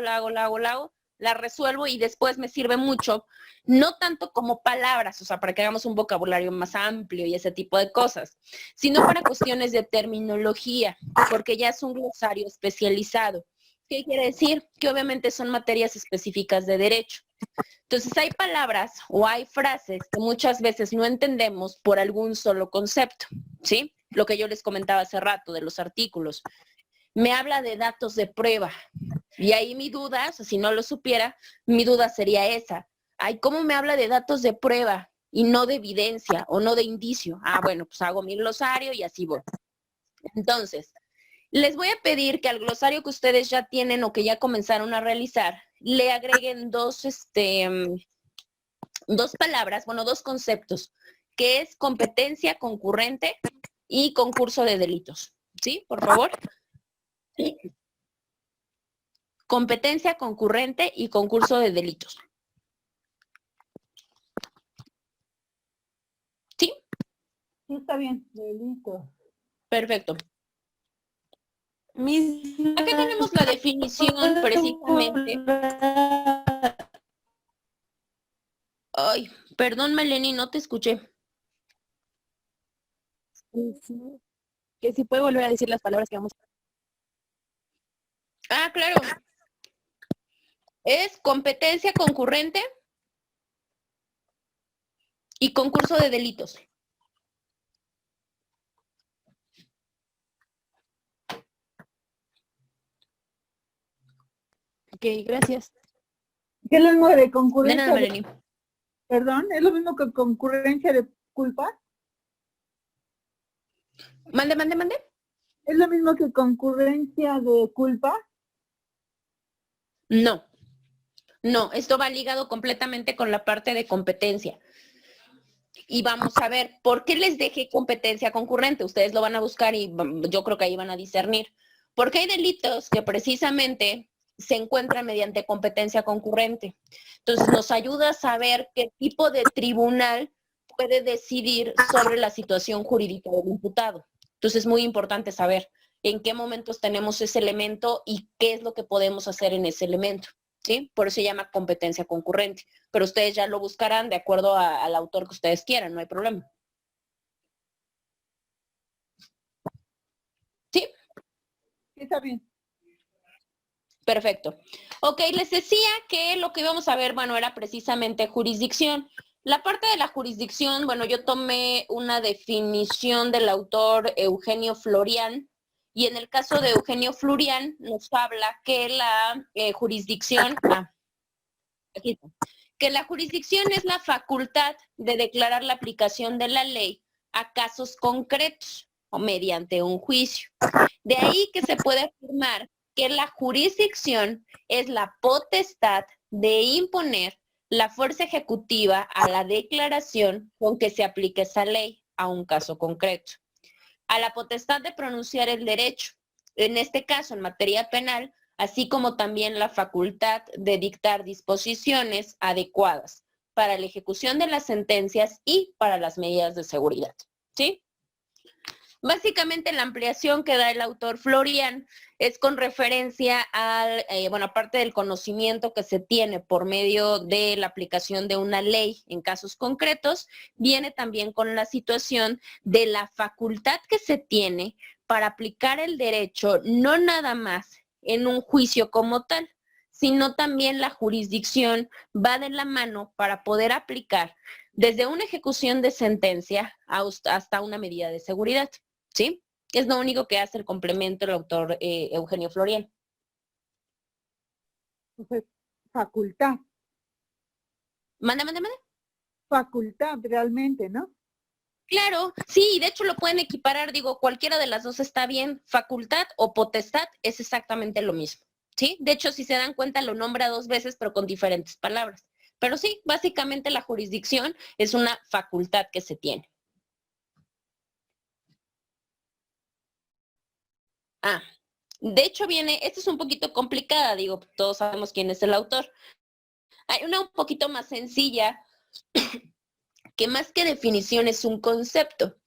la resuelvo y después me sirve mucho, no tanto como palabras, o sea, para que hagamos un vocabulario más amplio y ese tipo de cosas, sino para cuestiones de terminología, porque ya es un glosario especializado. ¿Qué quiere decir? Que obviamente son materias específicas de derecho. Entonces hay palabras o hay frases que muchas veces no entendemos por algún solo concepto, ¿sí? Lo que yo les comentaba hace rato de los artículos. Me habla de datos de prueba. Y ahí mi duda, o sea, si no lo supiera, mi duda sería esa. Ay, ¿cómo me habla de datos de prueba y no de evidencia o no de indicio? Ah, bueno, pues hago mi glosario y así voy. Entonces, les voy a pedir que al glosario que ustedes ya tienen o que ya comenzaron a realizar, le agreguen dos palabras, bueno, dos conceptos, que es competencia concurrente y concurso de delitos. ¿Sí? Por favor. Sí. Competencia concurrente y concurso de delitos. ¿Sí? Sí, está bien, delito. Perfecto. Acá tenemos la definición precisamente. Ay, perdón, Melanie, no te escuché. Que si puede volver a decir las palabras que vamos a... Ah, claro. Es competencia concurrente y concurso de delitos. Ok, gracias. ¿Qué es lo mismo de De concurrencia? nada, Melanie. Perdón, ¿es lo mismo que concurrencia de culpa? Mande. ¿Es lo mismo que concurrencia de culpa? No, esto va ligado completamente con la parte de competencia. Y vamos a ver, ¿por qué les dejé competencia concurrente? Ustedes lo van a buscar y yo creo que ahí van a discernir. Porque hay delitos que precisamente se encuentran mediante competencia concurrente. Entonces nos ayuda a saber qué tipo de tribunal puede decidir sobre la situación jurídica del imputado. Entonces es muy importante saber en qué momentos tenemos ese elemento y qué es lo que podemos hacer en ese elemento. ¿Sí? Por eso se llama competencia concurrente. Pero ustedes ya lo buscarán de acuerdo al autor que ustedes quieran, no hay problema. ¿Sí? Sí, está bien. Perfecto. Ok, les decía que lo que íbamos a ver, bueno, era precisamente jurisdicción. La parte de la jurisdicción, bueno, yo tomé una definición del autor Eugenio Florian, y en el caso de Eugenio Florian nos habla que la jurisdicción, aquí está, que la jurisdicción es la facultad de declarar la aplicación de la ley a casos concretos o mediante un juicio. De ahí que se puede afirmar que la jurisdicción es la potestad de imponer la fuerza ejecutiva a la declaración con que se aplique esa ley a un caso concreto. A la potestad de pronunciar el derecho, en este caso en materia penal, así como también la facultad de dictar disposiciones adecuadas para la ejecución de las sentencias y para las medidas de seguridad. ¿Sí? Básicamente la ampliación que da el autor Florian es con referencia al, aparte del conocimiento que se tiene por medio de la aplicación de una ley en casos concretos, viene también con la situación de la facultad que se tiene para aplicar el derecho, no nada más en un juicio como tal, sino también la jurisdicción va de la mano para poder aplicar desde una ejecución de sentencia hasta una medida de seguridad. ¿Sí? Es lo único que hace el complemento el autor Eugenio Florian. Facultad. Mande. Facultad, realmente, ¿no? Claro, sí, de hecho lo pueden equiparar, digo, cualquiera de las dos está bien, facultad o potestad es exactamente lo mismo, ¿sí? De hecho, si se dan cuenta, lo nombra dos veces, pero con diferentes palabras. Pero sí, básicamente la jurisdicción es una facultad que se tiene. De hecho esta es un poquito complicada, digo, todos sabemos quién es el autor. Hay una un poquito más sencilla, que más que definición es un concepto.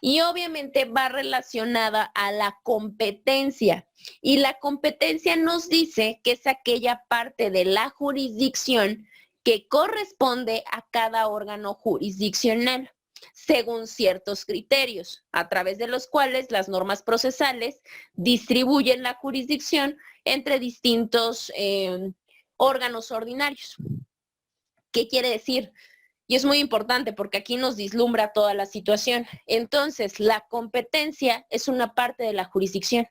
Y obviamente va relacionada a la competencia. Y la competencia nos dice que es aquella parte de la jurisdicción que corresponde a cada órgano jurisdiccional, según ciertos criterios, a través de los cuales las normas procesales distribuyen la jurisdicción entre distintos órganos ordinarios. ¿Qué quiere decir? Y es muy importante porque aquí nos vislumbra toda la situación. Entonces, la competencia es una parte de la jurisdicción,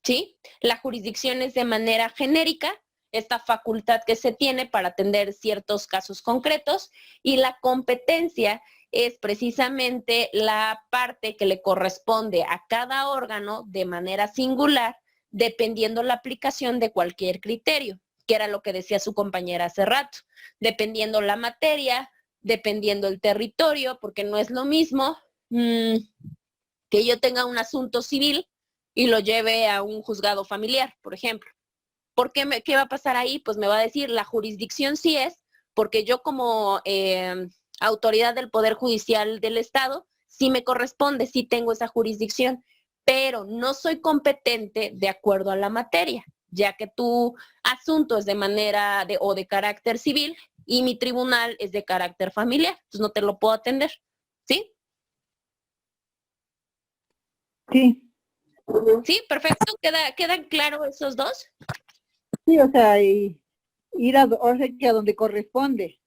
¿sí? La jurisdicción es de manera genérica, esta facultad que se tiene para atender ciertos casos concretos, y la competencia es precisamente la parte que le corresponde a cada órgano de manera singular, dependiendo la aplicación de cualquier criterio, que era lo que decía su compañera hace rato, dependiendo la materia, dependiendo el territorio, porque no es lo mismo que yo tenga un asunto civil y lo lleve a un juzgado familiar, por ejemplo. ¿Por qué, qué va a pasar ahí? Pues me va a decir, la jurisdicción sí es, porque yo como autoridad del Poder Judicial del Estado, sí me corresponde, sí tengo esa jurisdicción, pero no soy competente de acuerdo a la materia, ya que tu asunto es o de carácter civil y mi tribunal es de carácter familiar, entonces no te lo puedo atender, ¿sí? Sí, Sí, perfecto, ¿quedan claros esos dos? sí, o sea, y ir o sea, que a donde corresponde.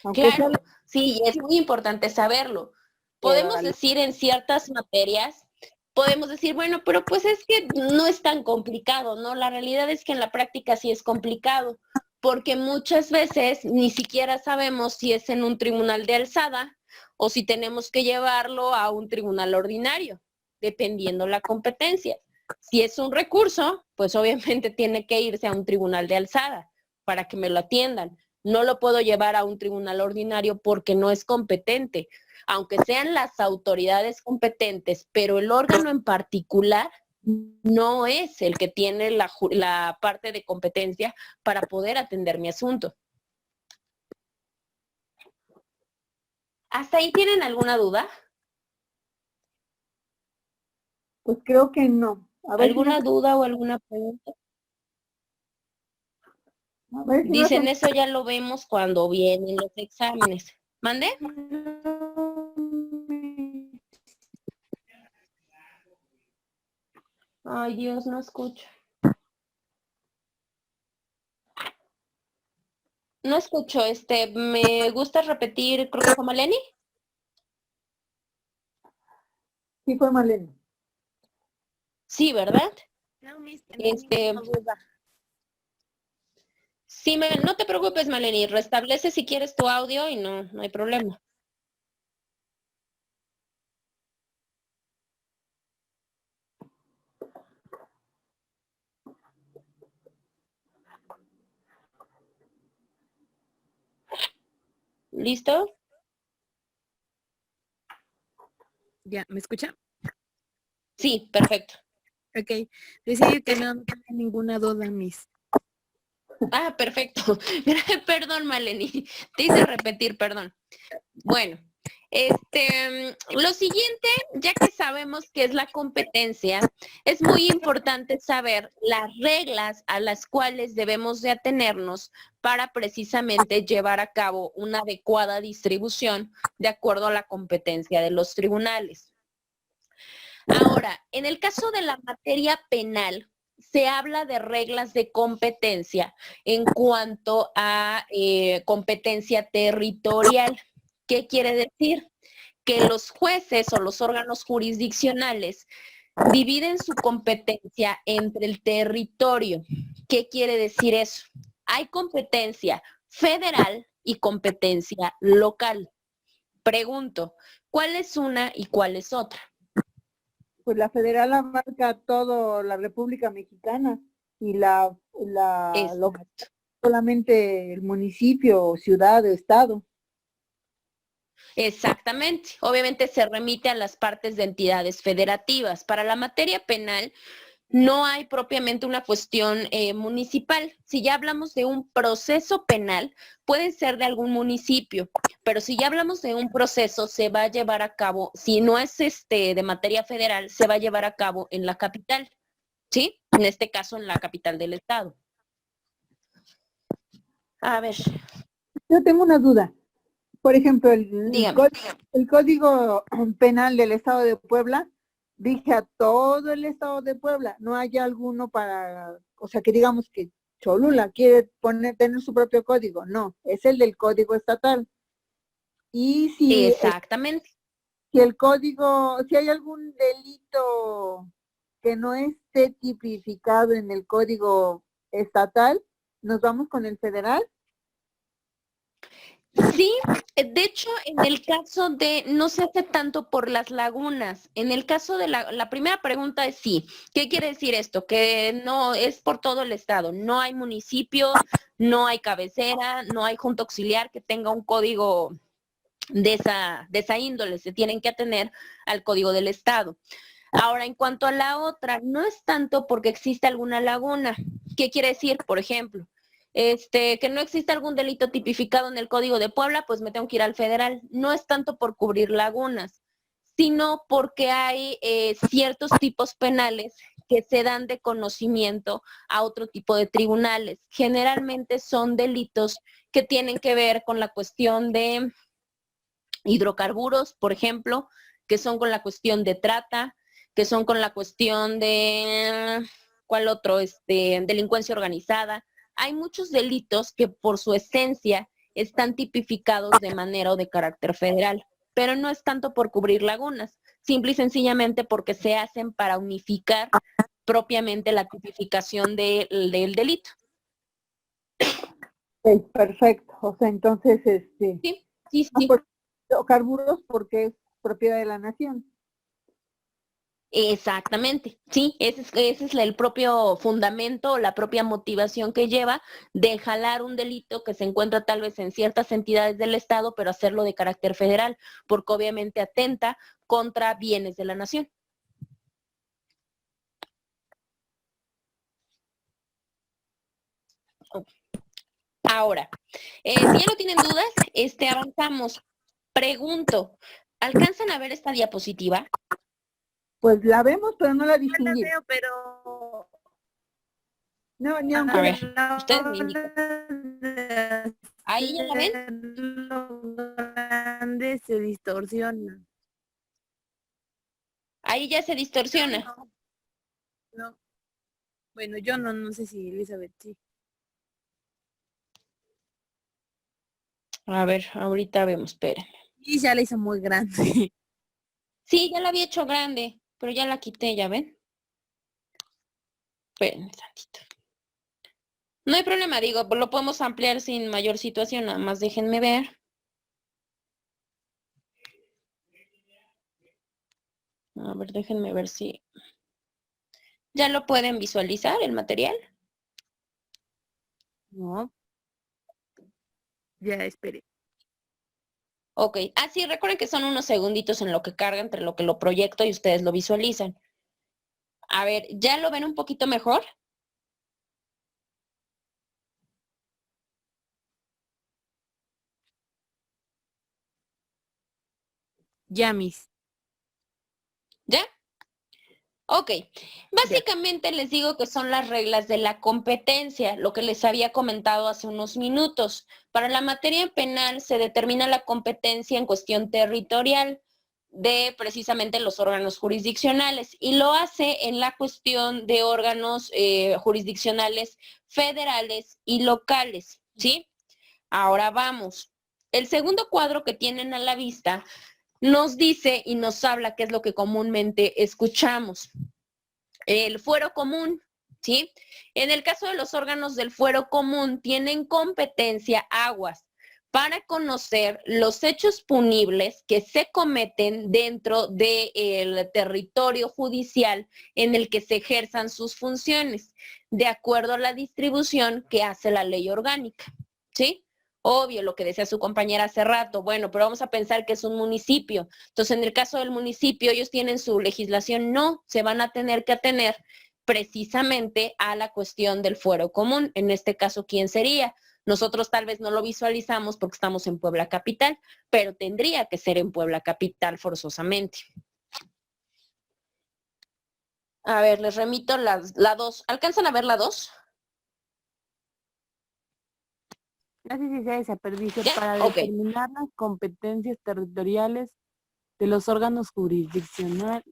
Aunque sea Claro, sí, y es muy importante saberlo. Podemos la- decir en ciertas materias, podemos decir, bueno, pero pues es que no es tan complicado, ¿no? La realidad es que en la práctica sí es complicado, porque muchas veces ni siquiera sabemos si es en un tribunal de alzada o si tenemos que llevarlo a un tribunal ordinario, dependiendo la competencia. Si es un recurso, pues obviamente tiene que irse a un tribunal de alzada para que me lo atiendan. No lo puedo llevar a un tribunal ordinario porque no es competente, aunque sean las autoridades competentes, pero el órgano en particular no es el que tiene la parte de competencia para poder atender mi asunto. ¿Hasta ahí tienen alguna duda? Pues creo que no. ¿Alguna duda o alguna pregunta? A ver si no Dicen, eso ya lo vemos cuando vienen los exámenes. ¿Mande? Ay, Dios, no escucho. No escucho, ¿me gusta repetir? Creo que fue Maleni. sí fue Malena. Sí, ¿verdad? No, Miss, Este, no duda. sí, no te preocupes, Maleni, restablece si quieres tu audio y no hay problema. ¿Listo? Ya, ¿me escucha? Sí, perfecto. Ok. Decir que no tengo ninguna duda, Miss. Ah, perfecto. Perdón, Maleni, te hice repetir, perdón. Bueno, lo siguiente, ya que sabemos qué es la competencia, es muy importante saber las reglas a las cuales debemos de atenernos para precisamente llevar a cabo una adecuada distribución de acuerdo a la competencia de los tribunales. Ahora, en el caso de la materia penal, se habla de reglas de competencia en cuanto a competencia territorial. ¿Qué quiere decir? Que los jueces o los órganos jurisdiccionales dividen su competencia entre el territorio. ¿Qué quiere decir eso? Hay competencia federal y competencia local. Pregunto, ¿cuál es una y cuál es otra? Pues la federal abarca toda la República Mexicana y la local Exacto. solamente el municipio, ciudad, estado. Exactamente. Obviamente se remite a las partes de entidades federativas. Para la materia penal no hay propiamente una cuestión municipal. Si ya hablamos de un proceso penal, puede ser de algún municipio, pero si ya hablamos de un proceso, se va a llevar a cabo, si no es de materia federal, se va a llevar a cabo en la capital, ¿sí? En este caso, en la capital del estado. A ver, Yo tengo una duda. Por ejemplo, dígame. el Código Penal del Estado de Puebla rige a todo el Estado de Puebla. No hay alguno para, o sea, que digamos que Cholula quiere tener su propio código. No, es el del Código Estatal. Y Exactamente. si el código, si hay algún delito que no esté tipificado en el Código Estatal, ¿nos vamos con el federal? Sí, de hecho, en el caso de, no se hace tanto por las lagunas. En el caso de la primera pregunta es sí. ¿Qué quiere decir esto? Que no es por todo el estado. No hay municipio, no hay cabecera, no hay junta auxiliar que tenga un código de esa índole. Se tienen que atener al código del estado. Ahora, en cuanto a la otra, no es tanto porque existe alguna laguna. ¿Qué quiere decir? Por ejemplo, que no existe algún delito tipificado en el Código de Puebla, pues me tengo que ir al federal. No es tanto por cubrir lagunas, sino porque hay ciertos tipos penales que se dan de conocimiento a otro tipo de tribunales. Generalmente son delitos que tienen que ver con la cuestión de hidrocarburos, por ejemplo, que son con la cuestión de trata, que son con la cuestión de, ¿cuál otro? Delincuencia organizada. Hay muchos delitos que por su esencia están tipificados de manera o de carácter federal, pero no es tanto por cubrir lagunas, simple y sencillamente porque se hacen para unificar propiamente la tipificación del delito. Ok, perfecto. O sea, entonces, Sí. hidrocarburos porque es propiedad de la nación. Exactamente, sí, ese es el propio fundamento o la propia motivación que lleva de jalar un delito que se encuentra tal vez en ciertas entidades del Estado, pero hacerlo de carácter federal, porque obviamente atenta contra bienes de la nación. Ahora, si ya no tienen dudas, avanzamos. Pregunto, ¿alcanzan a ver esta diapositiva? Pues la vemos, pero no la Yo la distinguimos. veo, pero No, ni A aunque ver, ustedes me indican. Ahí ya la ven. lo grande se distorsiona. Ahí ya se distorsiona. No. Bueno, yo no sé si Elizabeth sí. A ver, ahorita vemos, esperen. Y ya la hizo muy grande. Sí, ya la había hecho grande, pero ya la quité, ¿ya ven? Espérenme tantito. No hay problema, digo, lo podemos ampliar sin mayor situación, nada más déjenme ver. A ver, déjenme ver si... ¿Ya lo pueden visualizar el material? No. Ya, espere. Ok. Ah, sí, recuerden que son unos segunditos en lo que carga, entre lo que lo proyecto y ustedes lo visualizan. A ver, ¿ya lo ven un poquito mejor? Ya, Miss. ¿Ya? Ok, básicamente les digo que son las reglas de la competencia, lo que les había comentado hace unos minutos. Para la materia penal se determina la competencia en cuestión territorial de precisamente los órganos jurisdiccionales y lo hace en la cuestión de órganos jurisdiccionales federales y locales, ¿sí? Ahora vamos. El segundo cuadro que tienen a la vista nos dice y nos habla qué es lo que comúnmente escuchamos. El fuero común, ¿sí? En el caso de los órganos del fuero común, tienen competencia aguas para conocer los hechos punibles que se cometen dentro del territorio judicial en el que se ejerzan sus funciones, de acuerdo a la distribución que hace la ley orgánica, ¿sí? Obvio, lo que decía su compañera hace rato, bueno, pero vamos a pensar que es un municipio. Entonces, en el caso del municipio, ellos tienen su legislación, no, se van a tener que atener precisamente a la cuestión del fuero común. En este caso, ¿quién sería? Nosotros tal vez no lo visualizamos porque estamos en Puebla Capital, pero tendría que ser en Puebla Capital forzosamente. A ver, les remito la 2. ¿Alcanzan a ver la 2? No sé si sea esa, pero dice ¿Ya? para Ok. determinar las competencias territoriales de los órganos jurisdiccionales.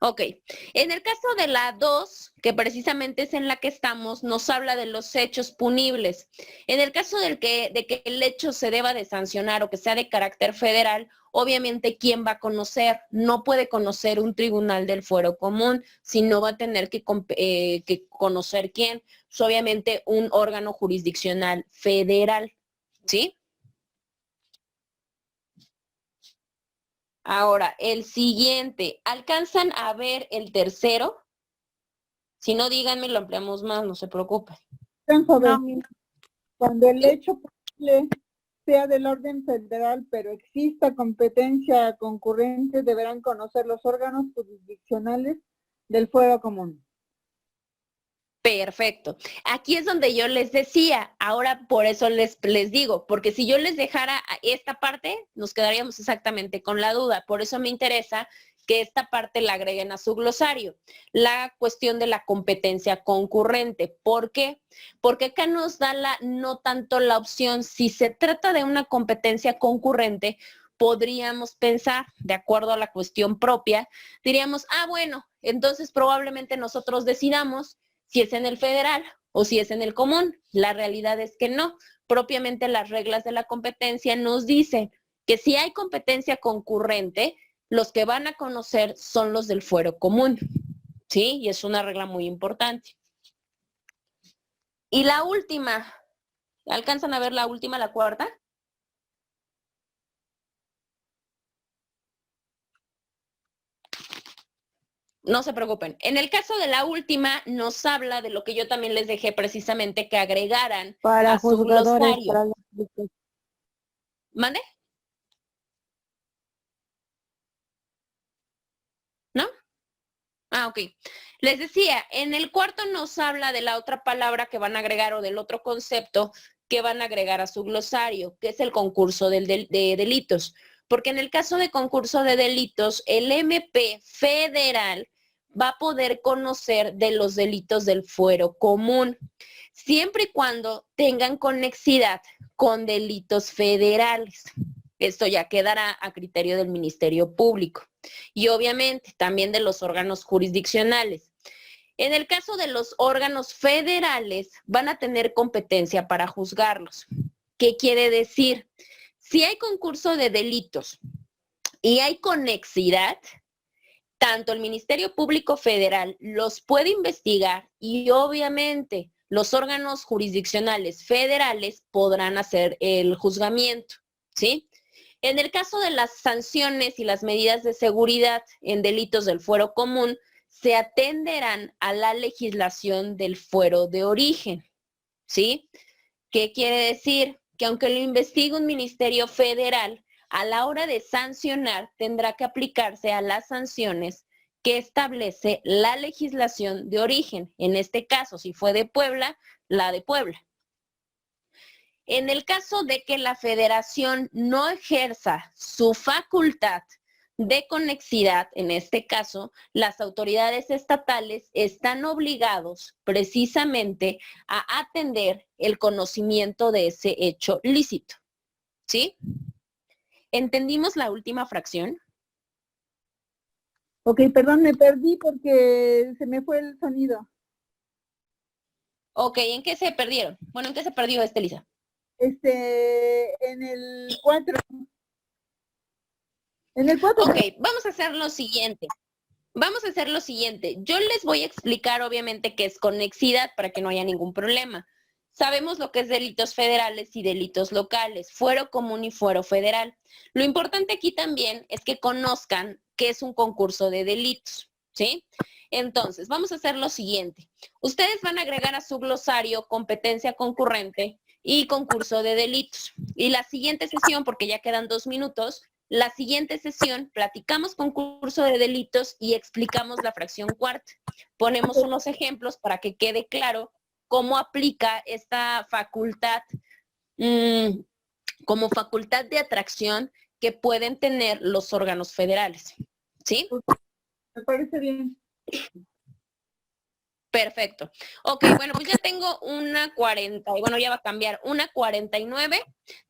Ok, en el caso de la 2, que precisamente es en la que estamos, nos habla de los hechos punibles. En el caso de que el hecho se deba de sancionar o que sea de carácter federal, obviamente, ¿quién va a conocer? No puede conocer un tribunal del fuero común, sino va a tener que conocer quién. Pues, obviamente, un órgano jurisdiccional federal, ¿sí? Ahora, el siguiente, ¿alcanzan a ver el tercero? Si no, díganme, lo ampliamos más, no se preocupen. Cuando el hecho posible sea del orden federal, pero exista competencia concurrente, deberán conocer los órganos jurisdiccionales del fuero común. Perfecto. Aquí es donde yo les decía, ahora por eso les digo, porque si yo les dejara esta parte, nos quedaríamos exactamente con la duda. Por eso me interesa que esta parte la agreguen a su glosario. La cuestión de la competencia concurrente. ¿Por qué? Porque acá nos da no tanto la opción, si se trata de una competencia concurrente, podríamos pensar, de acuerdo a la cuestión propia, diríamos, bueno, entonces probablemente nosotros decidamos si es en el federal o si es en el común. La realidad es que no. Propiamente las reglas de la competencia nos dicen que si hay competencia concurrente, los que van a conocer son los del fuero común. ¿Sí? Y es una regla muy importante. Y la última, ¿alcanzan a ver la última, la cuarta? No se preocupen. En el caso de la última, nos habla de lo que yo también les dejé precisamente que agregaran Para a su juzgadores, glosario. para ¿Mande? ¿No? Ok. Les decía, en el cuarto nos habla de la otra palabra que van a agregar o del otro concepto que van a agregar a su glosario, que es el concurso de delitos. Porque en el caso de concurso de delitos, el MP federal va a poder conocer de los delitos del fuero común, siempre y cuando tengan conexidad con delitos federales. Esto ya quedará a criterio del Ministerio Público y obviamente también de los órganos jurisdiccionales. En el caso de los órganos federales, van a tener competencia para juzgarlos. ¿Qué quiere decir? Si hay concurso de delitos y hay conexidad, tanto el Ministerio Público Federal los puede investigar y obviamente los órganos jurisdiccionales federales podrán hacer el juzgamiento, ¿sí? En el caso de las sanciones y las medidas de seguridad en delitos del fuero común, se atenderán a la legislación del fuero de origen, ¿sí? ¿Qué quiere decir? Que aunque lo investigue un ministerio federal, a la hora de sancionar tendrá que aplicarse a las sanciones que establece la legislación de origen. En este caso, si fue de Puebla, la de Puebla. En el caso de que la federación no ejerza su facultad de conexidad, en este caso, las autoridades estatales están obligados precisamente a atender el conocimiento de ese hecho lícito. ¿Sí? ¿Entendimos la última fracción? Ok, perdón, me perdí porque se me fue el sonido. Ok, ¿en qué se perdieron? Bueno, ¿en qué se perdió Lisa? En el 4. En el 4. Ok, vamos a hacer lo siguiente. Yo les voy a explicar obviamente qué es conexidad para que no haya ningún problema. Sabemos lo que es delitos federales y delitos locales, fuero común y fuero federal. Lo importante aquí también es que conozcan qué es un concurso de delitos, ¿sí? Entonces, vamos a hacer lo siguiente. Ustedes van a agregar a su glosario competencia concurrente y concurso de delitos. Y la siguiente sesión, porque ya quedan 2 minutos, la siguiente sesión platicamos concurso de delitos y explicamos la fracción cuarta. Ponemos unos ejemplos para que quede claro cómo aplica esta facultad como facultad de atracción que pueden tener los órganos federales. ¿Sí? Me parece bien. Perfecto. Ok, bueno, pues ya tengo una 40, y bueno, ya va a cambiar, una 49,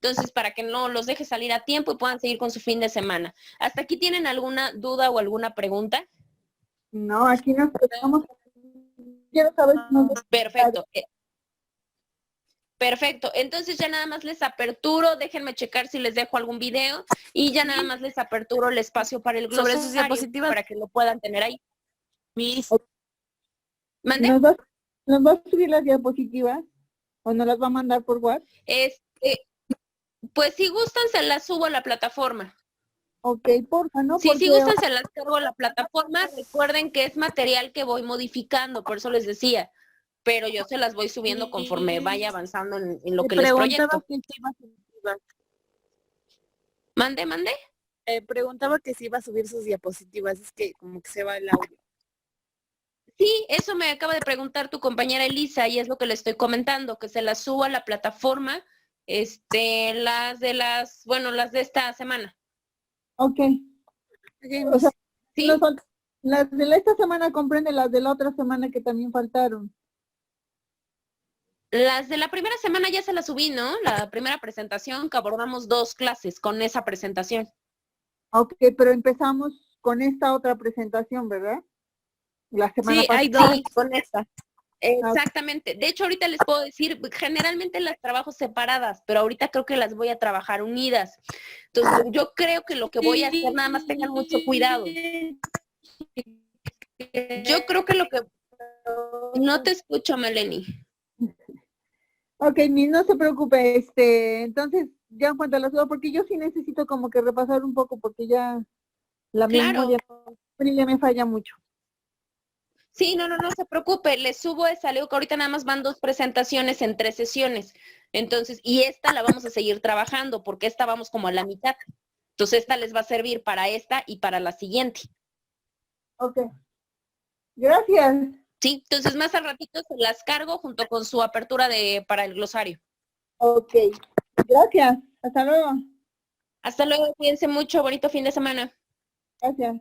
entonces para que no los deje salir a tiempo y puedan seguir con su fin de semana. ¿Hasta aquí tienen alguna duda o alguna pregunta? No, aquí nos quedamos. Quiero saber si nos... Perfecto. Perfecto, entonces ya nada más les aperturo, déjenme checar si les dejo algún video y ya nada más les aperturo el espacio para el glosario Sobre sus diapositivas. para que lo puedan tener ahí. Miss, ¿Mande? ¿Nos va a subir las diapositivas o nos las va a mandar por WhatsApp? Pues si gustan se las subo a la plataforma. Ok, porfa, ¿no? Sí, Porque si gustan se las cargo a la plataforma. Recuerden que es material que voy modificando, por eso les decía. Pero yo se las voy subiendo conforme vaya avanzando en lo que les proyecto. que si iba a subir, Mande. preguntaba que si iba a subir sus diapositivas, es que como que se va el audio. Sí, eso me acaba de preguntar tu compañera Elisa y es lo que le estoy comentando, que se las suba a la plataforma, las de esta semana. Ok. O sea, ¿Sí? las de esta semana comprenden las de la otra semana que también faltaron. Las de la primera semana ya se las subí, ¿no? La primera presentación, que abordamos 2 clases con esa presentación. Ok, pero empezamos con esta otra presentación, ¿verdad? La semana Sí, pasada. hay 2. Sí, con esta. Exactamente. De hecho, ahorita les puedo decir, generalmente las trabajo separadas, pero ahorita creo que las voy a trabajar unidas. Entonces, yo creo que lo que voy a hacer, nada más tengan mucho cuidado. Yo creo que lo que... No te escucho, Melanie. Ok, no se preocupe, entonces, ya en cuanto a las dudas, porque yo sí necesito como que repasar un poco, porque ya la Claro. memoria me falla mucho. Sí, no se preocupe, le subo esa, le digo que ahorita nada más van 2 presentaciones en 3 sesiones. Entonces, y esta la vamos a seguir trabajando, porque esta vamos como a la mitad. Entonces, esta les va a servir para esta y para la siguiente. Ok. Gracias. Sí, entonces más al ratito se las cargo junto con su apertura para el glosario. Ok. Gracias. Hasta luego. Hasta luego, cuídense mucho, bonito fin de semana. Gracias.